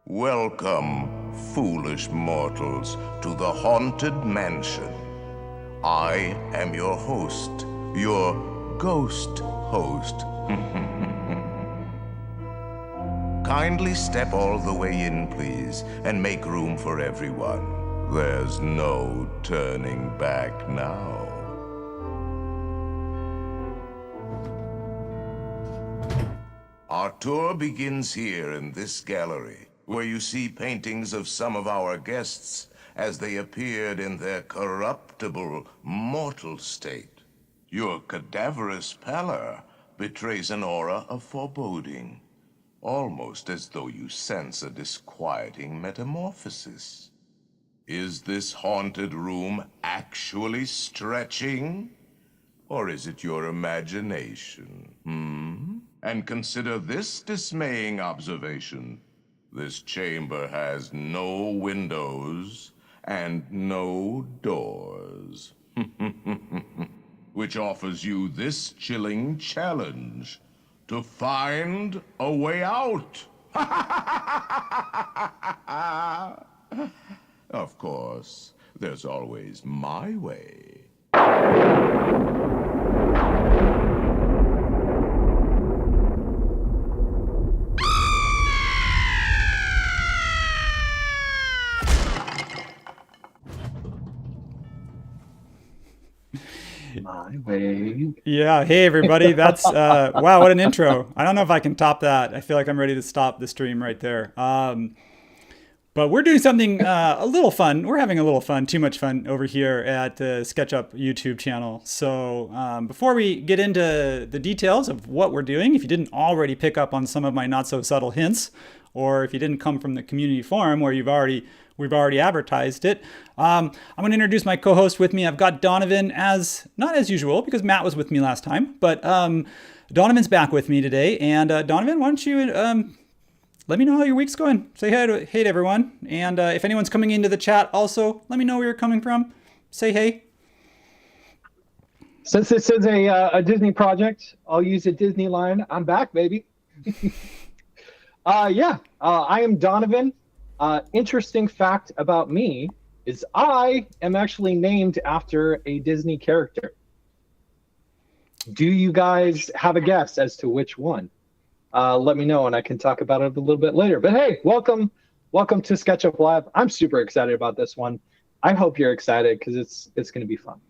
Welcome, foolish mortals, to the Haunted Mansion. I am your host, your ghost host. Kindly step all the way in, please, and make room for everyone. There's no turning back now. Our tour begins here in this gallery, where you see paintings of some of our guests as they appeared in their corruptible, mortal state. Your cadaverous pallor betrays an aura of foreboding, almost as though you sense a disquieting metamorphosis. Is this haunted room actually stretching? Or is it your imagination? And consider this dismaying observation. This chamber has no windows and no doors. Which offers you this chilling challenge: to find a way out. Of course, there's always my way. My way. Yeah. Hey, everybody. That's, wow, what an intro. I don't know if I can top that. I feel like I'm ready to stop the stream right there. But we're doing something a little fun. We're having a little fun, too much fun over here at the SketchUp YouTube channel. So before we get into the details of what we're doing, if you didn't already pick up on some of my not so subtle hints, or if you didn't come from the community forum where we've already advertised it, I'm going to introduce my co-host with me. I've got Donovan, not as usual because Matt was with me last time, but Donovan's back with me today. And Donovan, why don't you let me know how your week's going. Say hey to everyone. And if anyone's coming into the chat also, let me know where you're coming from. Say hey. Since this is a Disney project, I'll use a Disney line. I'm back, baby. I am Donovan. Interesting fact about me is I am actually named after a Disney character. Do you guys have a guess as to which one? Let me know and I can talk about it a little bit later. But hey, welcome to SketchUp Live. I'm super excited about this one. I hope you're excited because it's going to be fun.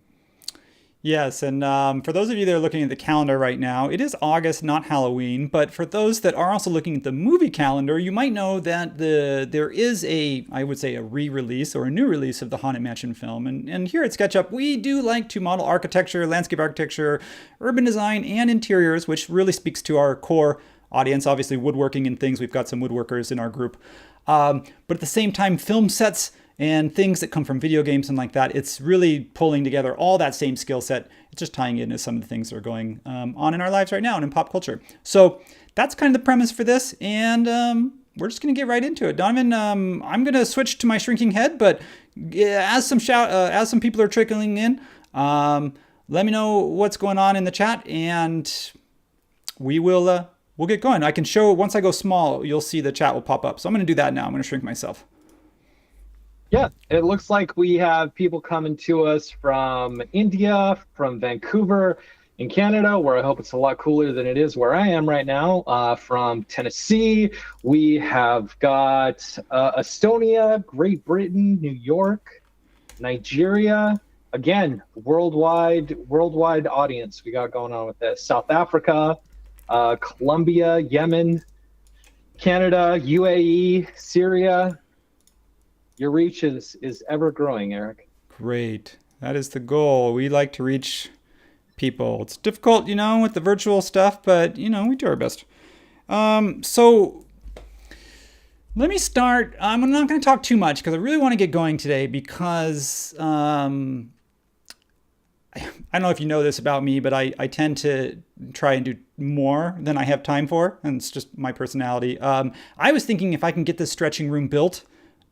Yes, and for those of you that are looking at the calendar right now, it is August, not Halloween. But for those that are also looking at the movie calendar, you might know that there is a re-release or a new release of the Haunted Mansion film. And here at SketchUp, we do like to model architecture, landscape architecture, urban design, and interiors, which really speaks to our core audience. Obviously, woodworking and things. We've got some woodworkers in our group. But at the same time, film sets and things that come from video games and like that. It's really pulling together all that same skill set. It's just tying it into some of the things that are going on in our lives right now and in pop culture. So that's kind of the premise for this. And we're just going to get right into it. Donovan, I'm going to switch to my shrinking head, but as some people are trickling in, let me know what's going on in the chat and we'll get going. I can show, once I go small, you'll see the chat will pop up. So I'm going to do that now. I'm going to shrink myself. Yeah, it looks like we have people coming to us from India, from Vancouver in Canada, where I hope it's a lot cooler than it is where I am right now. From Tennessee, we have got Estonia, Great Britain, New York, Nigeria. Again, worldwide audience we got going on with this. South Africa, Colombia, Yemen, Canada, UAE, Syria. Your reach is ever growing, Eric. Great. That is the goal. We like to reach people. It's difficult, with the virtual stuff, but, we do our best. So let me start. I'm not going to talk too much because I really want to get going today because I don't know if you know this about me, but I tend to try and do more than I have time for, and it's just my personality. I was thinking if I can get this stretching room built,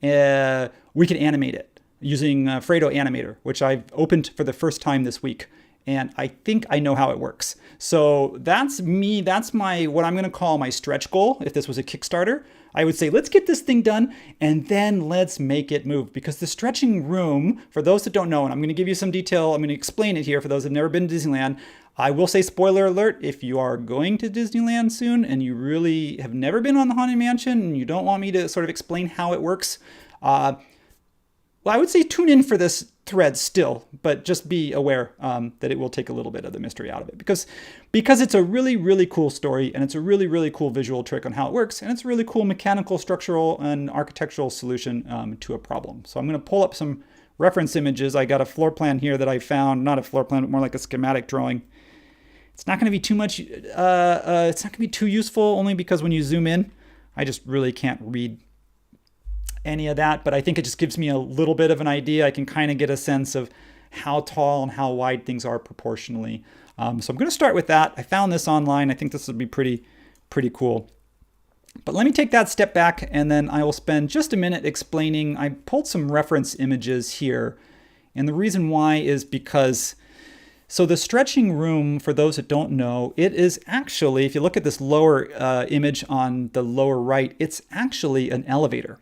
we could animate it using Fredo Animator, which I've opened for the first time this week. And I think I know how it works. So that's me. That's what I'm going to call my stretch goal. If this was a Kickstarter, I would say, let's get this thing done and then let's make it move. Because the stretching room, for those that don't know, and I'm going to give you some detail, I'm going to explain it here for those that have never been to Disneyland. I will say, spoiler alert, if you are going to Disneyland soon and you really have never been on the Haunted Mansion and you don't want me to sort of explain how it works, well, I would say tune in for this thread still, but just be aware that it will take a little bit of the mystery out of it because it's a really, really cool story and it's a really, really cool visual trick on how it works. And it's a really cool mechanical, structural, and architectural solution to a problem. So I'm going to pull up some reference images. I got a floor plan here that I found, not a floor plan, but more like a schematic drawing. It's not going to be too much, it's not going to be too useful only because when you zoom in, I just really can't read any of that, but I think it just gives me a little bit of an idea. I can kind of get a sense of how tall and how wide things are proportionally. So I'm going to start with that. I found this online. I think this would be pretty cool. But let me take that step back and then I will spend just a minute explaining. I pulled some reference images here. And the reason why is because, so the stretching room, for those that don't know, it is actually, if you look at this lower image on the lower right, it's actually an elevator.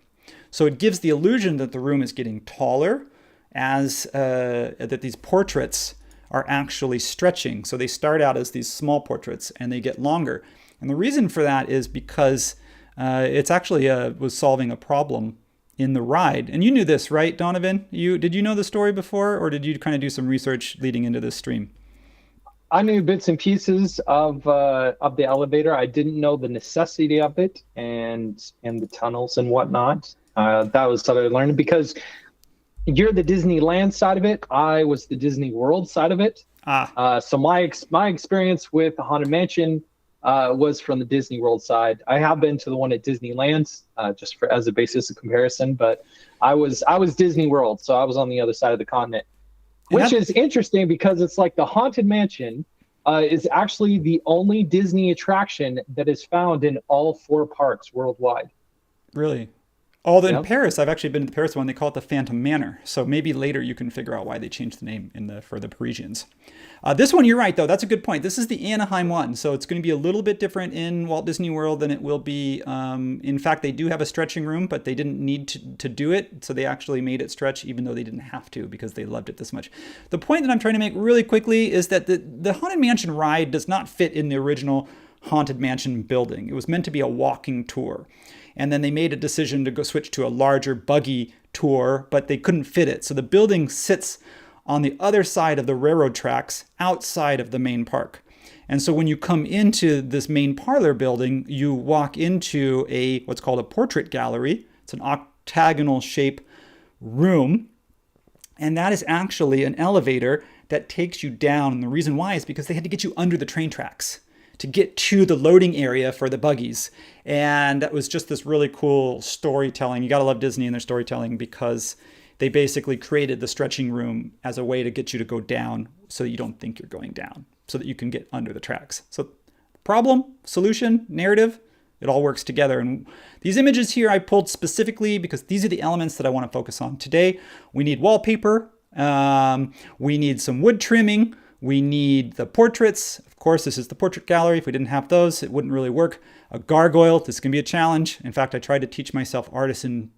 So it gives the illusion that the room is getting taller as that these portraits are actually stretching. So they start out as these small portraits and they get longer. And the reason for that is because it's actually was solving a problem in the ride. And you knew this, right, Donovan? Did you know the story before, or did you kind of do some research leading into this stream? I knew bits and pieces of the elevator. I didn't know the necessity of it and the tunnels and whatnot. That was something I learned because you're the Disneyland side of it. I was the Disney World side of it. So my experience with the Haunted Mansion was from the Disney World side. I have been to the one at Disneyland just as a basis of comparison, but I was Disney World, so I was on the other side of the continent, which is interesting because it's like the Haunted Mansion is actually the only Disney attraction that is found in all 4 parks worldwide. Really? Although in Paris, I've actually been to the Paris one, they call it the Phantom Manor. So maybe later you can figure out why they changed the name for the Parisians. This one, you're right, though. That's a good point. This is the Anaheim one. So it's going to be a little bit different in Walt Disney World than it will be. In fact, they do have a stretching room, but they didn't need to do it. So they actually made it stretch, even though they didn't have to because they loved it this much. The point that I'm trying to make really quickly is that the Haunted Mansion ride does not fit in the original Haunted Mansion building. It was meant to be a walking tour. And then they made a decision to go switch to a larger buggy tour, but they couldn't fit it. So the building sits on the other side of the railroad tracks outside of the main park. And so when you come into this main parlor building, you walk into what's called a portrait gallery. It's an octagonal shape room. And that is actually an elevator that takes you down. And the reason why is because they had to get you under the train tracks to get to the loading area for the buggies. And that was just this really cool storytelling. You gotta love Disney and their storytelling because they basically created the stretching room as a way to get you to go down so that you don't think you're going down, so that you can get under the tracks. So problem, solution, narrative, it all works together. And these images here I pulled specifically because these are the elements that I wanna focus on. Today, we need wallpaper, we need some wood trimming, we need the portraits. Of course, this is the portrait gallery. If we didn't have those, it wouldn't really work. A gargoyle, this can be a challenge. In fact, I tried to teach myself Artisan.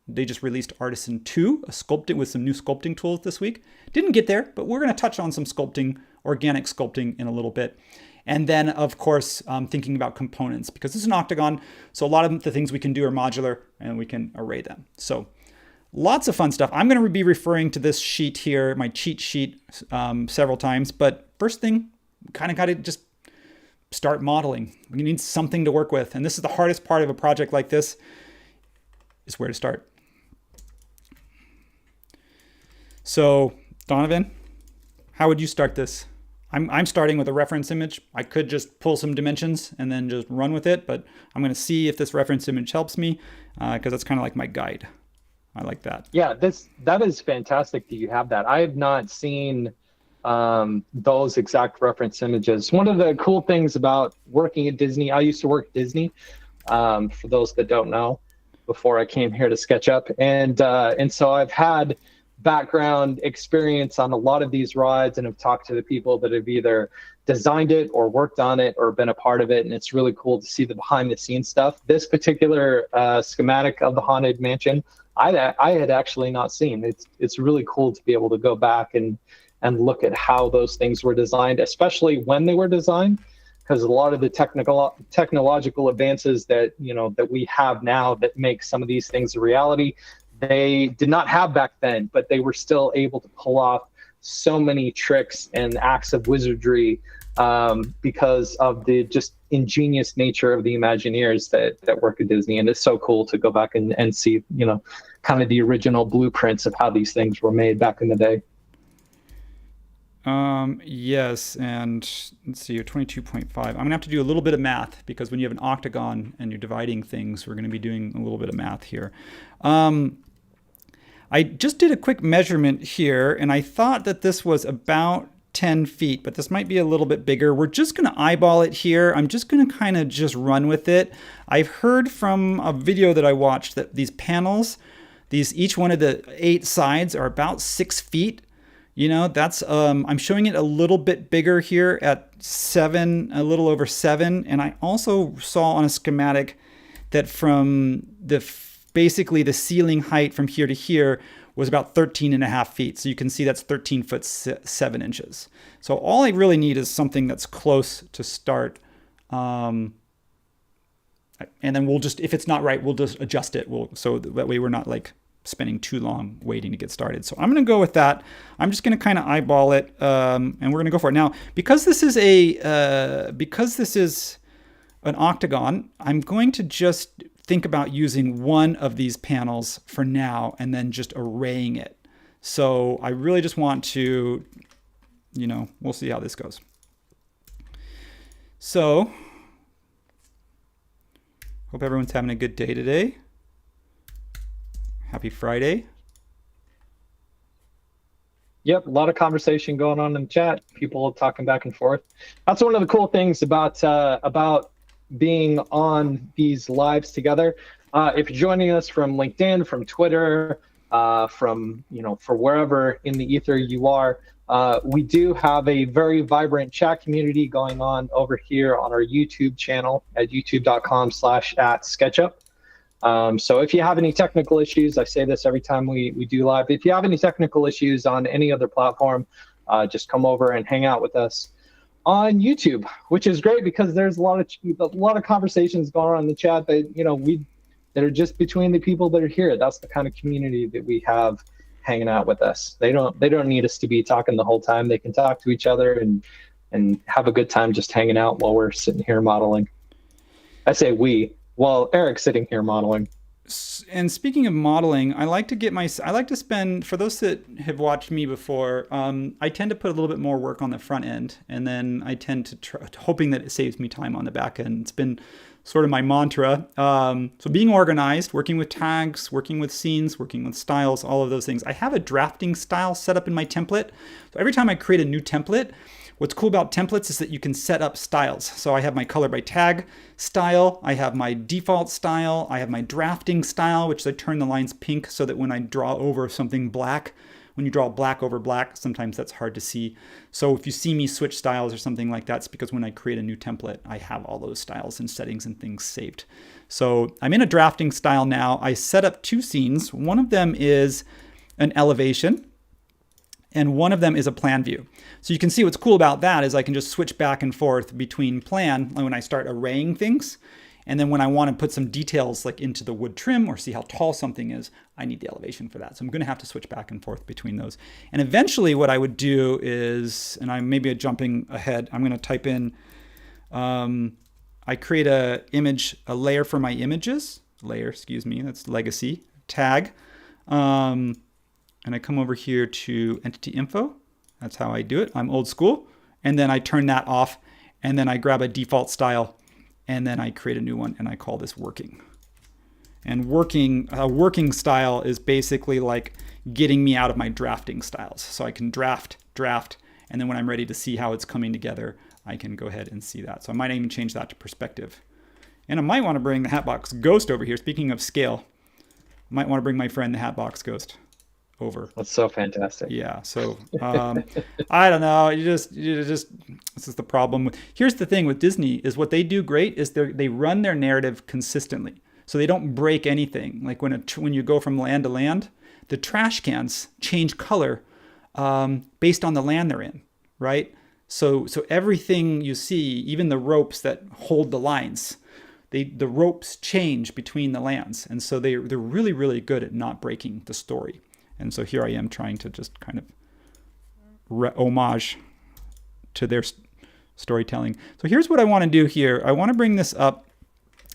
They just released Artisan 2, a sculpting with some new sculpting tools this week. Didn't get there, but we're going to touch on some sculpting, organic sculpting in a little bit. And then, of course, thinking about components because this is an octagon. So a lot of the things we can do are modular and we can array them. So lots of fun stuff. I'm going to be referring to this sheet here, my cheat sheet, several times. But first thing, kind of got to just start modeling. We need something to work with. And this is the hardest part of a project like this, is where to start. So, Donovan, how would you start this? I'm starting with a reference image. I could just pull some dimensions and then just run with it, but I'm going to see if this reference image helps me because that's kind of like my guide. I like that. Yeah, that is fantastic that you have that. I have not seen those exact reference images. One of the cool things about working at Disney, I used to work at Disney, for those that don't know, before I came here to SketchUp. And so I've had background experience on a lot of these rides and have talked to the people that have either designed it or worked on it or been a part of it. And it's really cool to see the behind the scenes stuff. This particular schematic of the Haunted Mansion, I had actually not seen. It's really cool to be able to go back and look at how those things were designed, especially when they were designed, because a lot of the technological advances that we have now that make some of these things a reality, they did not have back then, but they were still able to pull off so many tricks and acts of wizardry because of the just ingenious nature of the Imagineers that work at Disney. And it's so cool to go back and see, kind of the original blueprints of how these things were made back in the day. Yes, and let's see, you're 22.5. I'm gonna have to do a little bit of math because when you have an octagon and you're dividing things, we're gonna be doing a little bit of math here. I just did a quick measurement here, and I thought that this was about 10 feet, but this might be a little bit bigger. We're just gonna eyeball it here. I'm just gonna kind of just run with it. I've heard from a video that I watched that these panels, each one of the 8 sides are about 6 feet. That's I'm showing it a little bit bigger here at 7, a little over 7. And I also saw on a schematic that from basically the ceiling height from here to here was about 13.5 feet. So you can see that's 13 foot 7 inches. So all I really need is something that's close to start. And then we'll just, if it's not right, we'll just adjust it. So that way we're not like spending too long waiting to get started. So I'm going to go with that. I'm just going to kind of eyeball it, and we're going to go for it. Now, because this is an octagon, I'm going to just think about using one of these panels for now and then just arraying it. So I really just want to, we'll see how this goes. So hope everyone's having a good day today. Happy Friday. Yep, a lot of conversation going on in the chat. People talking back and forth. That's one of the cool things about being on these lives together. If you're joining us from LinkedIn, from Twitter, from for wherever in the ether you are, we do have a very vibrant chat community going on over here on our YouTube channel at youtube.com/@sketchup. So if you have any technical issues, I say this every time we do live, if you have any technical issues on any other platform, just come over and hang out with us on YouTube, which is great because there's a lot of conversations going on in the chat that, that are just between the people that are here. That's the kind of community that we have hanging out with us. They don't need us to be talking the whole time. They can talk to each other and have a good time just hanging out while we're sitting here modeling. I say we. Well, Eric's sitting here modeling. And speaking of modeling, I like to spend, for those that have watched me before, I tend to put a little bit more work on the front end, and then I tend to hoping that it saves me time on the back end. It's been sort of my mantra. So being organized, working with tags, working with scenes, working with styles, all of those things. I have a drafting style set up in my template. So every time I create a new template, what's cool about templates is that you can set up styles. So I have my color by tag style, I have my default style, I have my drafting style, which I turn the lines pink so that when I draw over something black, when you draw black over black, sometimes that's hard to see. So if you see me switch styles or something like that, it's because when I create a new template, I have all those styles and settings and things saved. So I'm in a drafting style now. I set up 2 scenes. One of them is an elevation, and one of them is a plan view. So you can see what's cool about that is I can just switch back and forth between plan when I start arraying things. And then when I want to put some details like into the wood trim or see how tall something is, I need the elevation for that. So I'm going to have to switch back and forth between those. And eventually what I would do is, and I'm maybe jumping ahead, I'm going to type in, I create a layer for my images, that's legacy, tag. And I come over here to entity info. That's how I do it. I'm old school. And then I turn that off, and then I grab a default style, and then I create a new one, and I call this working. And a working style is basically like getting me out of my drafting styles. So I can draft, and then when I'm ready to see how it's coming together, I can go ahead and see that. So I might even change that to perspective. And I might want to bring the Hatbox Ghost over here. Speaking of scale, I might want to bring my friend the Hatbox Ghost over. That's so fantastic. Yeah. So I don't know. You just this is the problem. Here's the thing with Disney is what they do great is they run their narrative consistently. So they don't break anything. Like when you go from land to land, the trash cans change color based on the land they're in, right? So everything you see, even the ropes that hold the lines, the ropes change between the lands, and so they're really, really good at not breaking the story. And so here I am trying to just kind of homage to their storytelling. So here's what I want to do here. I want to bring this up.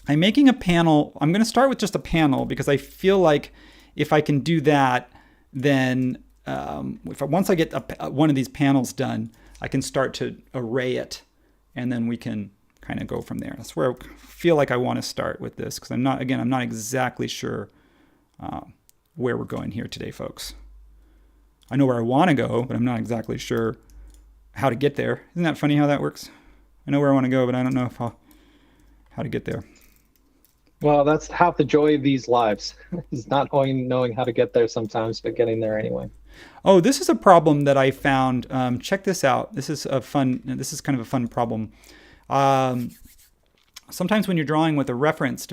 I'm making a panel. I'm going to start with just a panel because I feel like if I can do that, then once I get one of these panels done, I can start to array it, and then we can kind of go from there. That's where I feel like I want to start with this because I'm not exactly sure where we're going here today, folks. I know where I want to go, but I'm not exactly sure how to get there. Isn't that funny how that works? I know where I want to go, but I don't know how to get there. Well, that's half the joy of these lives is not knowing how to get there sometimes, but getting there anyway. Oh, this is a problem that I found. Check this out. This is kind of a fun problem. Sometimes when you're drawing with a reference,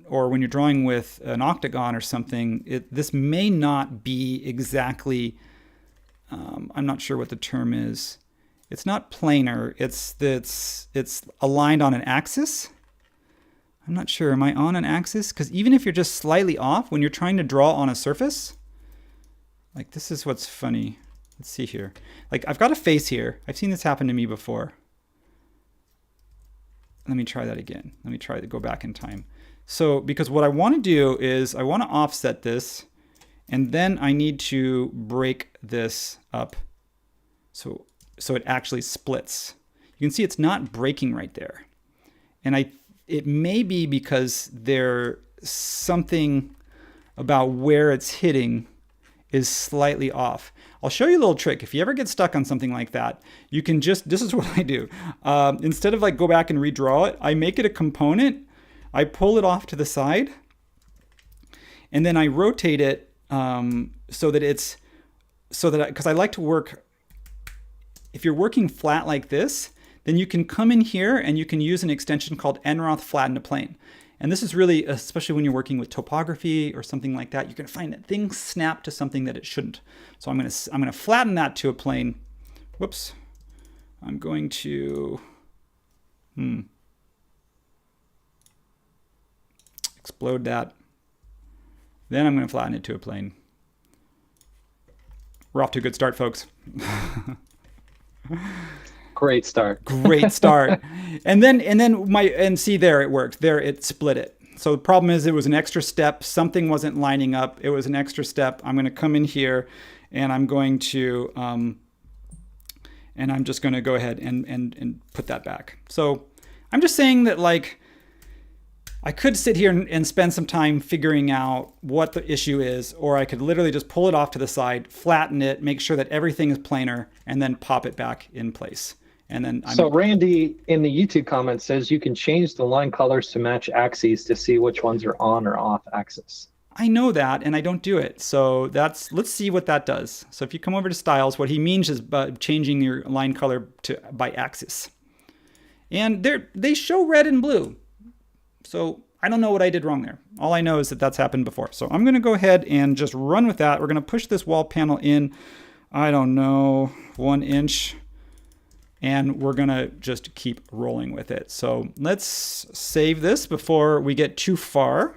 or when you're drawing with an octagon or something, this may not be exactly, I'm not sure what the term is. It's not planar. It's aligned on an axis. I'm not sure. Am I on an axis? Because even if you're just slightly off, when you're trying to draw on a surface, like this is what's funny. Let's see here. Like I've got a face here. I've seen this happen to me before. Let me try that again. Let me try to go back in time. So because what I want to do is I want to offset this, and then I need to break this up so it actually splits. You can see it's not breaking right there. And it may be because there's something about where it's hitting is slightly off. I'll show you a little trick. If you ever get stuck on something like that, you can this is what I do. Instead of like go back and redraw it, I make it a component. I pull it off to the side, and then I rotate it because I like to work, if you're working flat like this, then you can come in here and you can use an extension called nroth flatten to plane. And this is really, especially when you're working with topography or something like that, you're going to find that things snap to something that it shouldn't. So I'm going to flatten that to a plane. Whoops. I'm going to explode that. Then I'm going to flatten it to a plane. We're off to a good start, folks. Great start. Great start. And see there, it worked. There, it split it. So the problem is it was an extra step. Something wasn't lining up. It was an extra step. I'm going to come in here and I'm going to, and I'm just going to go ahead and put that back. So I'm just saying that like, I could sit here and spend some time figuring out what the issue is, or I could literally just pull it off to the side, flatten it, make sure that everything is planar, and then pop it back in place. And then So Randy in the YouTube comments says you can change the line colors to match axes to see which ones are on or off axis. I know that, and I don't do it. So let's see what that does. So if you come over to styles, what he means is changing your line color by axis. And they show red and blue. So I don't know what I did wrong there. All I know is that that's happened before. So I'm going to go ahead and just run with that. We're going to push this wall panel in, I don't know, 1 inch. And we're going to just keep rolling with it. So let's save this before we get too far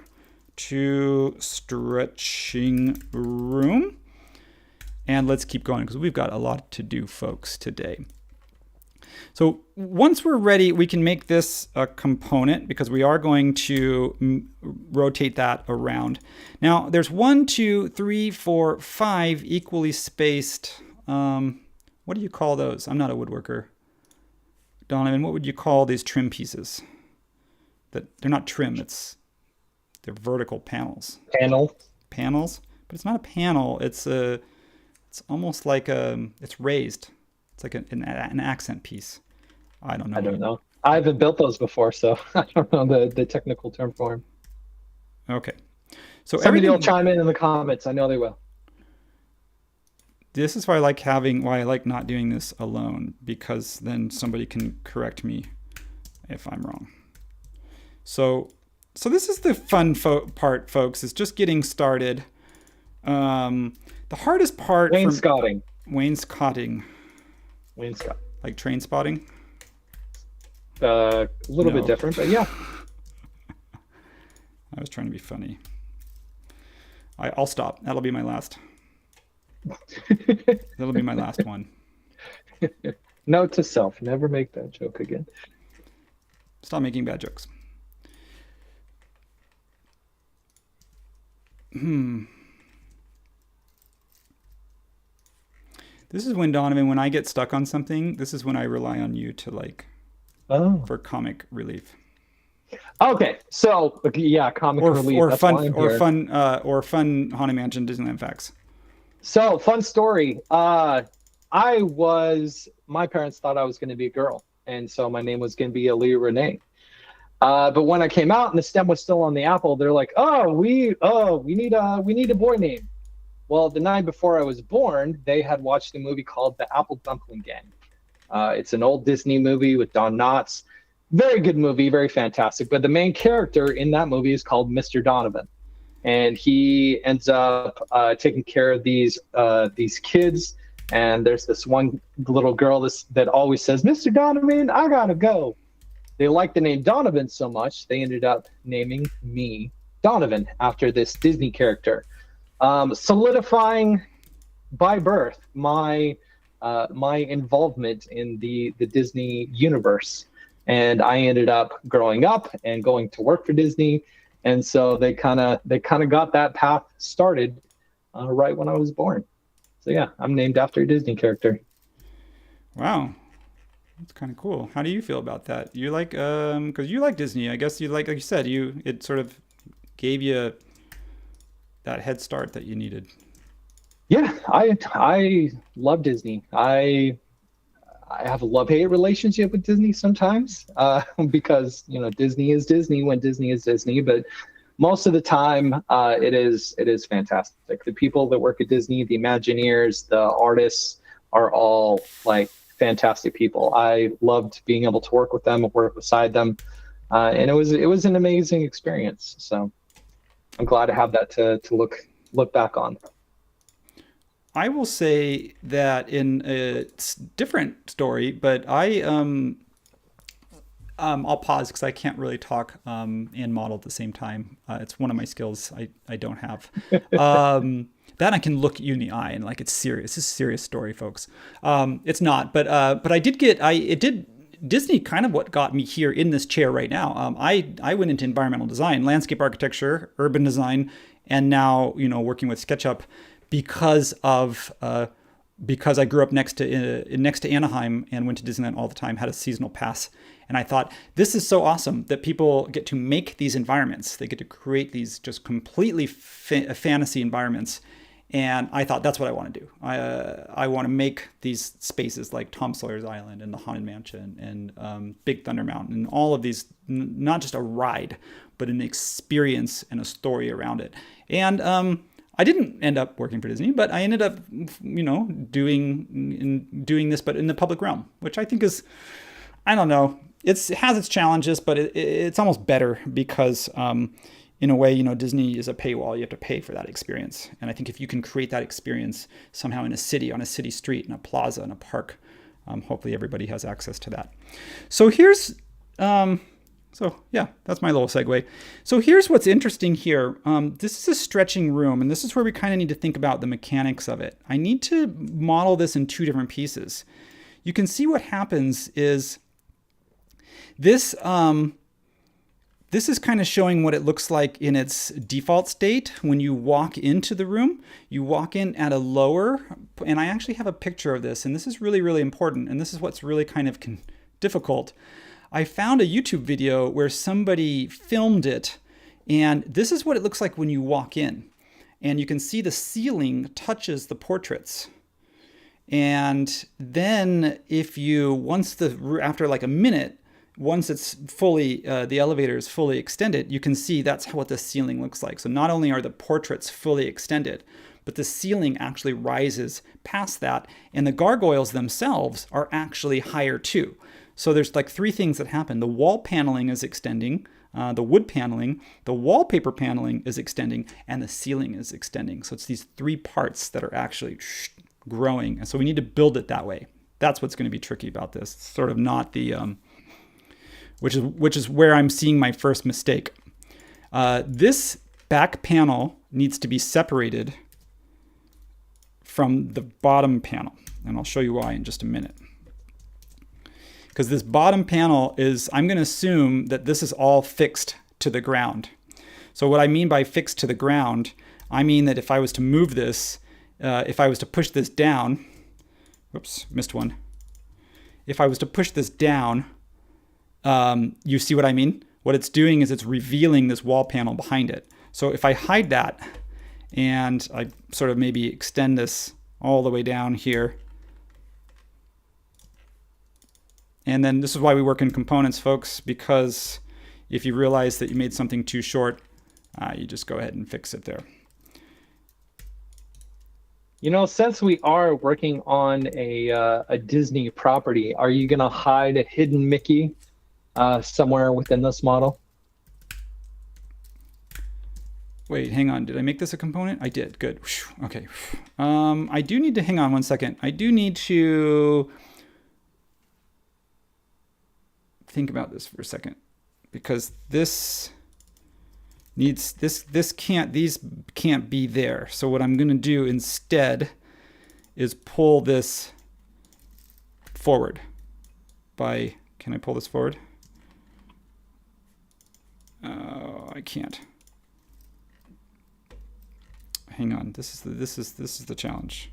to stretching room. And let's keep going because we've got a lot to do, folks, today. So once we're ready, we can make this a component because we are going to rotate that around. Now there's 1, 2, 3, 4, 5 equally spaced. What do you call those? I'm not a woodworker. Donovan, what would you call these trim pieces? That they're not trim, they're vertical panels. Panels, but it's not a panel. It's almost like it's raised. It's like an accent piece. I don't know. I haven't built those before, so I don't know the technical term for them. Okay. So somebody will chime in the comments. I know they will. This is why I like not doing this alone, because then somebody can correct me if I'm wrong. So this is the fun part, folks, is just getting started. The hardest part... Wainscoting. Wainscoting. Wainscot. Like train spotting? A little bit different, but yeah. I was trying to be funny. I'll stop. That'll be my last. That'll be my last one. Note to self, never make that joke again. Stop making bad jokes. This is when, Donovan, when I get stuck on something, this is when I rely on you to for comic relief. Okay, so yeah, comic relief. Or fun Haunted Mansion Disneyland facts. So fun story. My parents thought I was going to be a girl, and so my name was going to be Aaliyah Renee. But when I came out and the stem was still on the apple, they're like, we need a boy name. Well, the night before I was born, they had watched a movie called The Apple Dumpling Gang. It's an old Disney movie with Don Knotts. Very good movie, very fantastic. But the main character in that movie is called Mr. Donovan. And he ends up taking care of these kids. And there's this one little girl that always says, "Mr. Donovan, I gotta go." They liked the name Donovan so much, they ended up naming me Donovan after this Disney character. Solidifying by birth my involvement in the Disney universe. And I ended up growing up and going to work for Disney. And so they kind of got that path started right when I was born. So yeah, I'm named after a Disney character. Wow. That's kind of cool. How do you feel about that? You like, because you like Disney, I guess you like you said, it sort of gave you that head start that you needed. Yeah, I love Disney. I have a love-hate relationship with Disney sometimes because Disney is Disney when Disney is Disney, but most of the time it is fantastic. The people that work at Disney, the Imagineers, the artists are all like fantastic people. I loved being able to work with them, work beside them, and it was an amazing experience. So I'm glad to have that to look back on. I will say that in a different story, but I'll pause because I can't really talk and model at the same time. It's one of my skills I don't have. That I can look you in the eye and it's serious. It's a serious story, folks. It's not, but Disney kind of what got me here in this chair right now. I went into environmental design, landscape architecture, urban design, and now working with SketchUp because I grew up next to Anaheim and went to Disneyland all the time, had a seasonal pass. And I thought, this is so awesome that people get to make these environments. They get to create these just completely fantasy environments. And I thought, that's what I want to do. I want to make these spaces like Tom Sawyer's Island and the Haunted Mansion and Big Thunder Mountain and all of these, not just a ride, but an experience and a story around it. And I didn't end up working for Disney, but I ended up, doing this, but in the public realm, which I think is, I don't know, it has its challenges, but it's almost better because, in a way, Disney is a paywall. You have to pay for that experience. And I think if you can create that experience somehow in a city, on a city street, in a plaza, in a park, hopefully everybody has access to that. So here's, that's my little segue. So here's what's interesting here. This is a stretching room, and this is where we kind of need to think about the mechanics of it. I need to model this in two different pieces. You can see what happens is this is kind of showing what it looks like in its default state when you walk into the room. You walk in at a lower, and I actually have a picture of this, and this is really, really important, and this is what's really kind of difficult. I found a YouTube video where somebody filmed it, and this is what it looks like when you walk in. And you can see the ceiling touches the portraits. And then after like a minute, once it's fully, the elevator is fully extended, you can see that's what the ceiling looks like. So not only are the portraits fully extended, but the ceiling actually rises past that, and the gargoyles themselves are actually higher too. So there's like three things that happen. The wall paneling is extending, the wood paneling, the wallpaper paneling is extending, and the ceiling is extending. So it's these three parts that are actually growing. And so we need to build it that way. That's what's going to be tricky about this. It's sort of not the, which is where I'm seeing my first mistake. This back panel needs to be separated from the bottom panel. And I'll show you why in just a minute. Because this bottom panel is, I'm going to assume that this is all fixed to the ground. So what I mean by fixed to the ground, I mean that if I was to move this, if I was to push this down, whoops, missed one. If I was to push this down, you see what I mean? What it's doing is it's revealing this wall panel behind it. So if I hide that and I sort of maybe extend this all the way down here, and then this is why we work in components, folks, because if you realize that you made something too short, you just go ahead and fix it there. You know, since we are working on a Disney property, are you going to hide a hidden Mickey somewhere within this model? Wait, hang on. Did I make this a component? I did. Good. Okay. I do need to, hang on one second. I do need to think about this for a second, because this needs, these can't be there. So what I'm going to do instead is pull this forward by, can I pull this forward? I can't. Hang on. This is the challenge.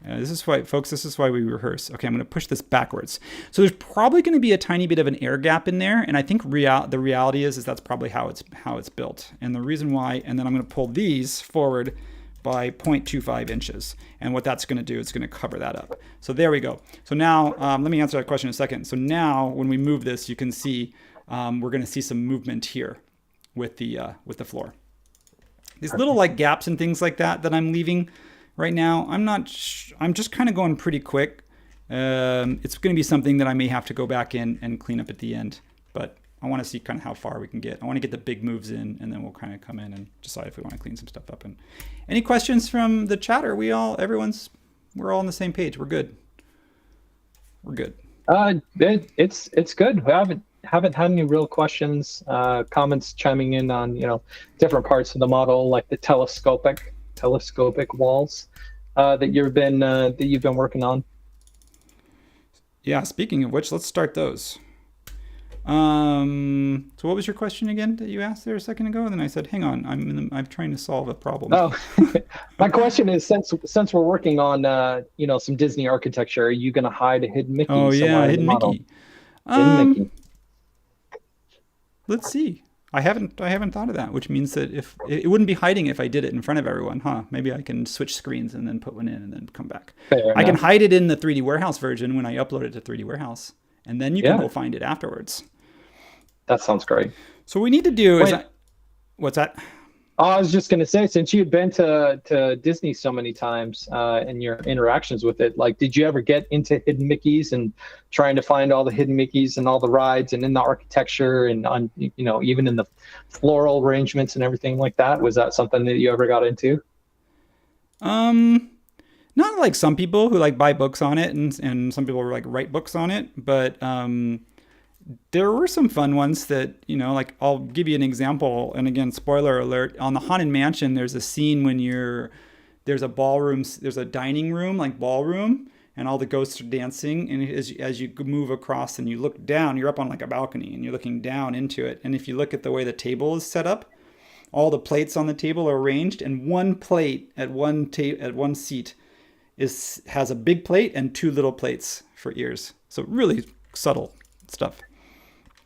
This is why, folks, this is why we rehearse. Okay, I'm going to push this backwards. So there's probably going to be a tiny bit of an air gap in there, and I think the reality is that's probably how it's built. And the reason why, and then I'm going to pull these forward by 0.25 inches. And what that's going to do is going to cover that up. So there we go. So now, let me answer that question in a second. So now when we move this, you can see we're going to see some movement here with the floor. These little like gaps and things like that I'm leaving right now, I'm just kind of going pretty quick. It's going to be something that I may have to go back in and clean up at the end, but I want to see kind of how far we can get. I want to get the big moves in, and then we'll kind of come in and decide if we want to clean some stuff up. And any questions from the chat? Or we're all on the same page. We're good. We're good. It's good. We haven't had any real questions, comments chiming in on, different parts of the model, like the telescopic walls that you've been working on. Yeah, speaking of which, let's start those. So what was your question again that you asked there a second ago? And then I said, hang on, I'm trying to solve a problem. Oh, my question is, since we're working on some Disney architecture, are you going to hide a hidden Mickey? Oh yeah, hidden Mickey. Hidden Mickey. Let's see. I haven't thought of that, which means that if it wouldn't be hiding if I did it in front of everyone, huh? Maybe I can switch screens and then put one in and then come back. I can hide it in the 3D Warehouse version when I upload it to 3D Warehouse, and then you can go find it afterwards. That sounds great. So what we need to do is, what's that? I was just going to say, since you've been to Disney so many times and your interactions with it, like, did you ever get into hidden Mickeys and trying to find all the hidden Mickeys and all the rides and in the architecture and on, even in the floral arrangements and everything like that? Was that something that you ever got into? Not like some people who like buy books on it and some people like write books on it, but there were some fun ones that, like I'll give you an example. And again, spoiler alert, on the Haunted Mansion, there's a scene when there's a ballroom, there's a dining room, like ballroom, and all the ghosts are dancing. And as you move across and you look down, you're up on like a balcony and you're looking down into it. And if you look at the way the table is set up, all the plates on the table are arranged, and one plate at one seat has a big plate and two little plates for ears. So really subtle stuff.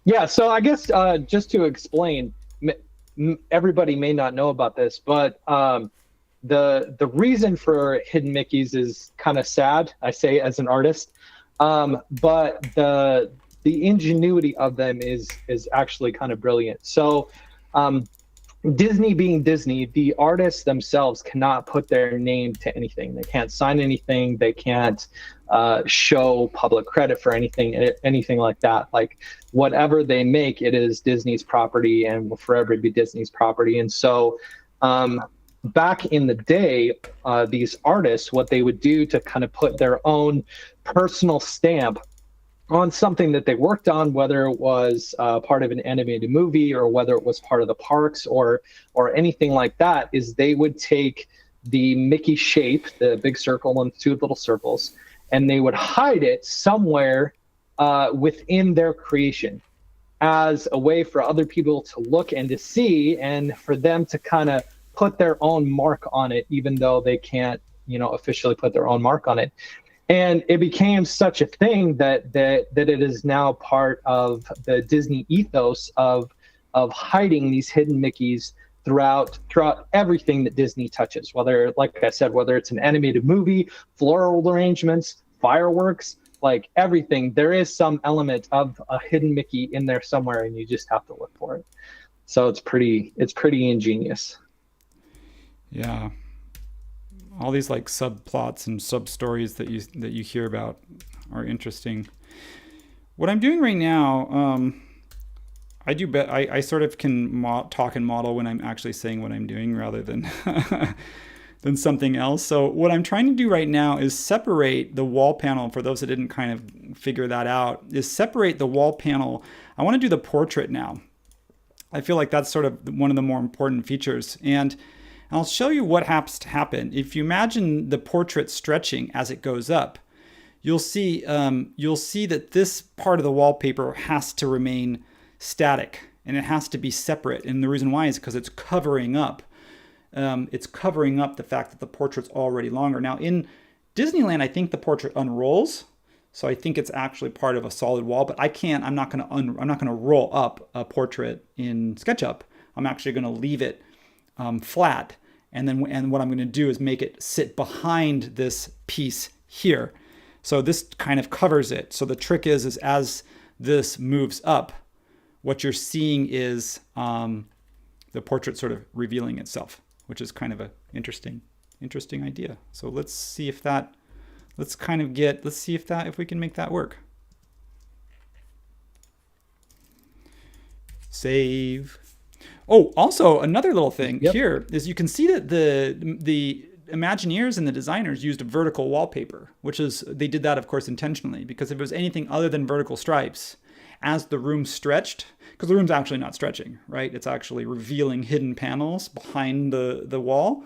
Yeah, so I guess just to explain, everybody may not know about this, but the reason for hidden Mickeys is kind of sad, I say as an artist, but the ingenuity of them is actually kind of brilliant. So Disney being Disney, the artists themselves cannot put their name to anything. They can't sign anything. They can't show public credit for anything like that. Like whatever they make, it is Disney's property and will forever be Disney's property. And so back in the day, these artists, what they would do to kind of put their own personal stamp on something that they worked on, whether it was part of an animated movie or whether it was part of the parks or anything like that, is they would take the Mickey shape, the big circle and two little circles, and they would hide it somewhere within their creation as a way for other people to look and to see, and for them to kind of put their own mark on it, even though they can't, officially put their own mark on it. And it became such a thing that it is now part of the Disney ethos of hiding these hidden Mickeys throughout everything that Disney touches. Whether, like I said, whether it's an animated movie, floral arrangements, fireworks, like everything, there is some element of a hidden Mickey in there somewhere, and you just have to look for it. So it's pretty ingenious. Yeah. All these like subplots and sub stories that you hear about are interesting. What I'm doing right now, I sort of can talk and model when I'm actually saying what I'm doing rather than than something else. So what I'm trying to do right now is separate the wall panel. For those that didn't kind of figure that out, is separate the wall panel. I want to do the portrait now. I feel like that's sort of one of the more important features. And I'll show you what has to happen. If you imagine the portrait stretching as it goes up, you'll see that this part of the wallpaper has to remain static and it has to be separate. And the reason why is because it's covering up. It's covering up the fact that the portrait's already longer. Now in Disneyland, I think the portrait unrolls, so I think it's actually part of a solid wall. But I'm not going to roll up a portrait in SketchUp. I'm actually going to leave it flat. And what I'm going to do is make it sit behind this piece here. So this kind of covers it. So the trick is as this moves up, what you're seeing is the portrait sort of revealing itself, which is kind of an interesting idea. So let's see if we can make that work. Save. Oh, also another little thing here is you can see that the Imagineers and the designers used vertical wallpaper, they did that, of course, intentionally, because if it was anything other than vertical stripes, as the room stretched, because the room's actually not stretching, right? It's actually revealing hidden panels behind the wall.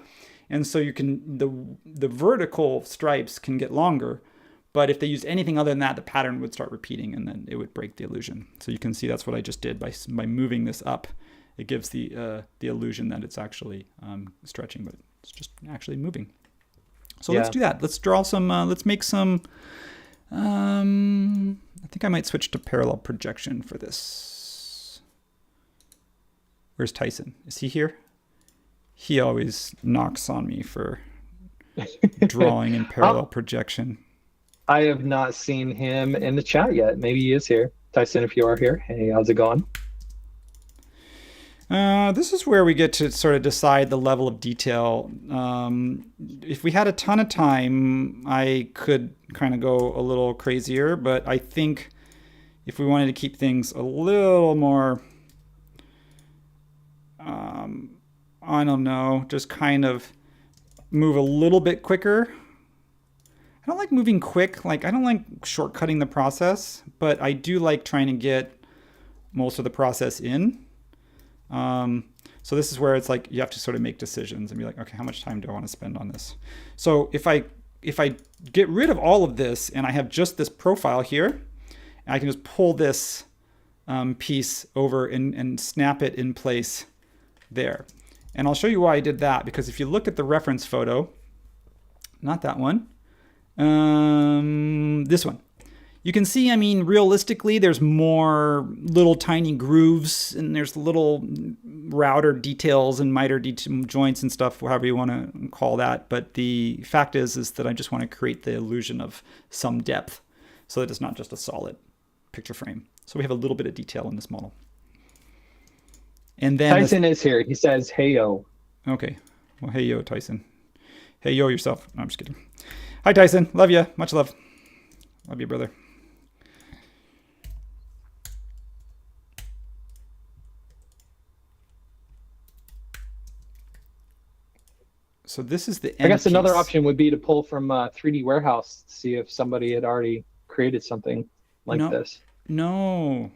And so the vertical stripes can get longer, but if they used anything other than that, the pattern would start repeating and then it would break the illusion. So you can see that's what I just did by moving this up. It gives the illusion that it's actually stretching, but it's just actually moving. So let's do that. Let's draw some, let's make some, I think I might switch to parallel projection for this. Where's Tyson? Is he here? He always knocks on me for drawing in parallel projection. I have not seen him in the chat yet. Maybe he is here. Tyson, if you are here, hey, how's it going? This is where we get to sort of decide the level of detail. If we had a ton of time, I could kind of go a little crazier, but I think if we wanted to keep things a little more, I don't know, just kind of move a little bit quicker. I don't like moving quick. I don't like shortcutting the process, but I do like trying to get most of the process in. So this is where it's like you have to sort of make decisions and be like, okay, how much time do I want to spend on this? So if I get rid of all of this and I have just this profile here, I can just pull this piece over and snap it in place there. And I'll show you why I did that, because if you look at the reference photo, not that one, this one, you can see, I mean, realistically, there's more little tiny grooves and there's little router details and miter joints and stuff, however you want to call that. But the fact is that I just want to create the illusion of some depth so that it's not just a solid picture frame. So we have a little bit of detail in this model. And then Tyson is here. He says, "Hey yo." Okay. Well, hey yo, Tyson. Hey yo yourself. No, I'm just kidding. Hi Tyson. Love you. Much love. Love you, brother. So this is the end I guess another piece. option would be to pull from 3D Warehouse to see if somebody had already created something like this. No,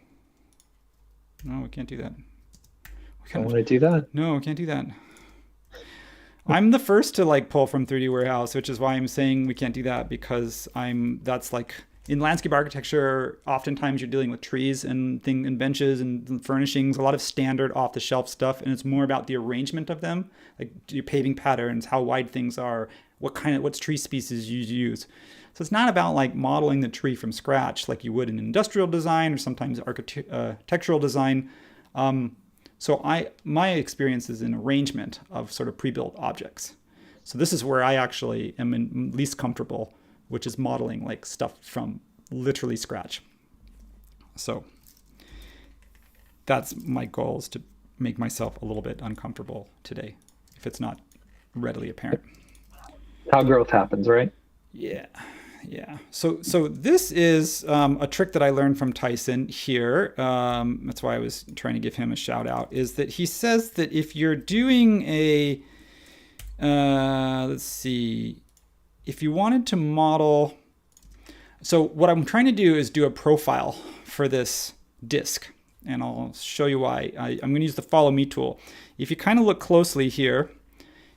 we can't do that. I want to do that. No, we can't do that. I'm the first to like pull from 3D Warehouse, which is why I'm saying we can't do that, because that's like in landscape architecture, oftentimes you're dealing with trees and benches and furnishings, a lot of standard off the shelf stuff. And it's more about the arrangement of them, like your paving patterns, how wide things are, what tree species you use. So it's not about like modeling the tree from scratch like you would in industrial design or sometimes architectural design. So my experience is in arrangement of sort of pre-built objects. So this is where I actually am least comfortable, which is modeling like stuff from literally scratch. So that's my goal, is to make myself a little bit uncomfortable today, if it's not readily apparent. How growth happens, right? Yeah. So this is a trick that I learned from Tyson here. That's why I was trying to give him a shout out, is that he says that if you're doing let's see, if you wanted to model, so what I'm trying to do is do a profile for this disk, and I'll show you why. I'm going to use the follow me tool. If you kind of look closely here,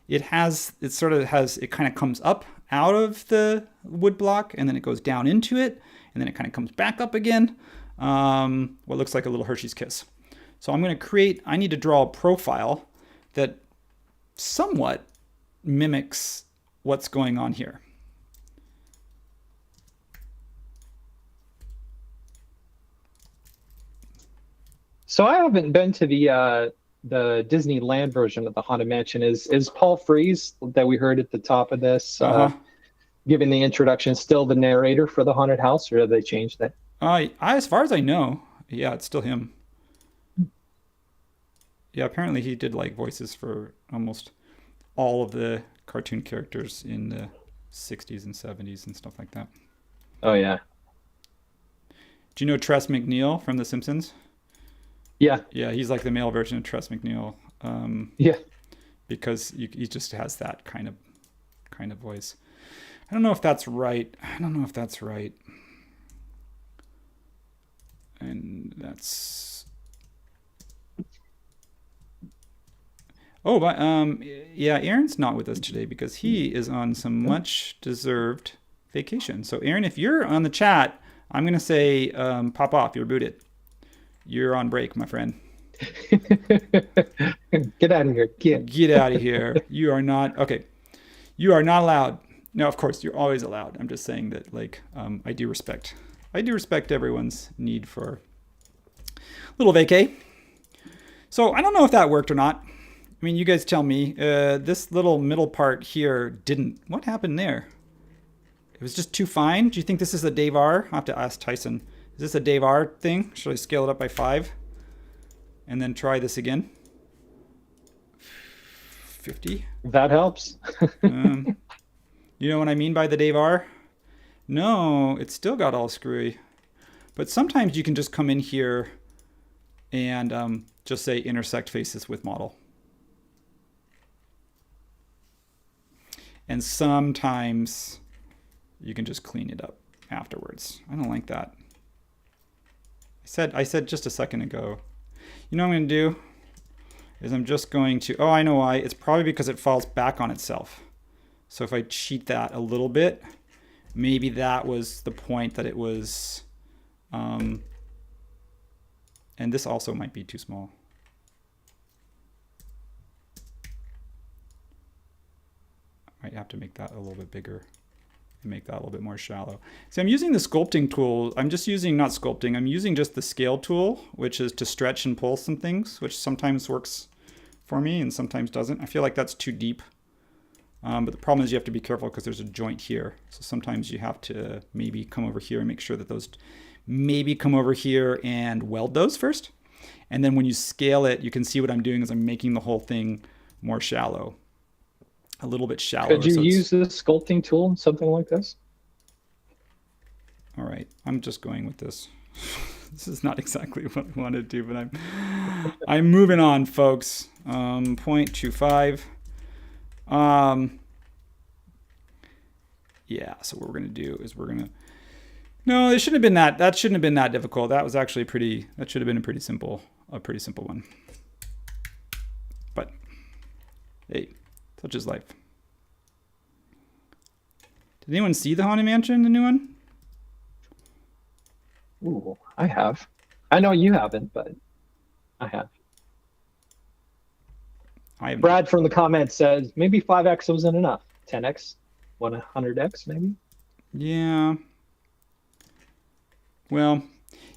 it kind of comes up out of the wood block, and then it goes down into it, and then it kind of comes back up again. What looks like a little Hershey's Kiss. So I need to draw a profile that somewhat mimics what's going on here. So I haven't been to the Disneyland version of the Haunted Mansion. Is Paul Frees, that we heard at the top of this, giving the introduction, still the narrator for the haunted house, or have they changed that? As far as I know, yeah, it's still him. Yeah, apparently he did like voices for almost all of the cartoon characters in the 60s and 70s and stuff like that. Oh yeah. Do you know Tress MacNeille from The Simpsons? Yeah. Yeah, he's like the male version of Tress MacNeille. Yeah. Because he just has that kind of voice. I don't know if that's right. And that's... Oh, but yeah, Aaron's not with us today because he is on some much deserved vacation. So Aaron, if you're on the chat, I'm going to say pop off, you're booted. You're on break, my friend. Get out of here. Get out of here. You are not, okay. You are not allowed. No, of course, you're always allowed. I'm just saying that, like, I do respect everyone's need for a little vacay. So I don't know if that worked or not. I mean, you guys tell me. This little middle part here didn't. What happened there? It was just too fine. Do you think this is a Dave R? I'll have to ask Tyson. Is this a Dave R thing? Should I scale it up by 5? And then try this again? 50? That helps. You know what I mean by the Dave R? No, it's still got all screwy. But sometimes you can just come in here and just say intersect faces with model. And sometimes you can just clean it up afterwards. I don't like that. I said just a second ago, you know what I'm going to do? Is I'm just going to, oh, I know why. It's probably because it falls back on itself. So if I cheat that a little bit, maybe that was the point that it was, and this also might be too small. I might have to make that a little bit bigger and make that a little bit more shallow. See, I'm using the sculpting tool. I'm just using, not sculpting, I'm using just the scale tool, which is to stretch and pull some things, which sometimes works for me and sometimes doesn't. I feel like that's too deep. But the problem is you have to be careful because there's a joint here. So sometimes you have to maybe come over here and make sure that those maybe come over here and weld those first. And then when you scale it, you can see what I'm doing is I'm making the whole thing more shallow, a little bit shallower. Could you use the sculpting tool in something like this? All right, I'm just going with this. This is not exactly what I want to do, but I'm moving on, folks. 0.25. Yeah, so what we're gonna do is no, it shouldn't have been that shouldn't have been that difficult. That was actually that should have been a pretty simple one. But hey, such is life. Did anyone see the Haunted Mansion, the new one? Ooh, I have. I know you haven't, but I have. Brad from the comments says maybe 5x wasn't enough. 10x, 100x maybe. Yeah. Well,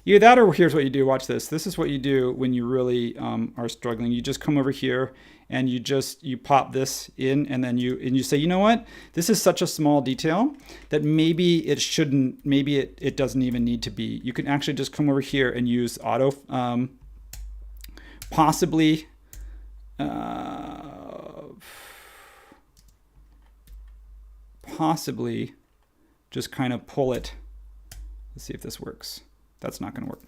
either that or here's what you do. Watch this. This is what you do when you really are struggling. You just come over here and you pop this in, and then you say, you know what? This is such a small detail that maybe it shouldn't. Maybe it doesn't even need to be. You can actually just come over here and use auto. Possibly. Possibly just kind of pull it. Let's see if this works. That's not going to work.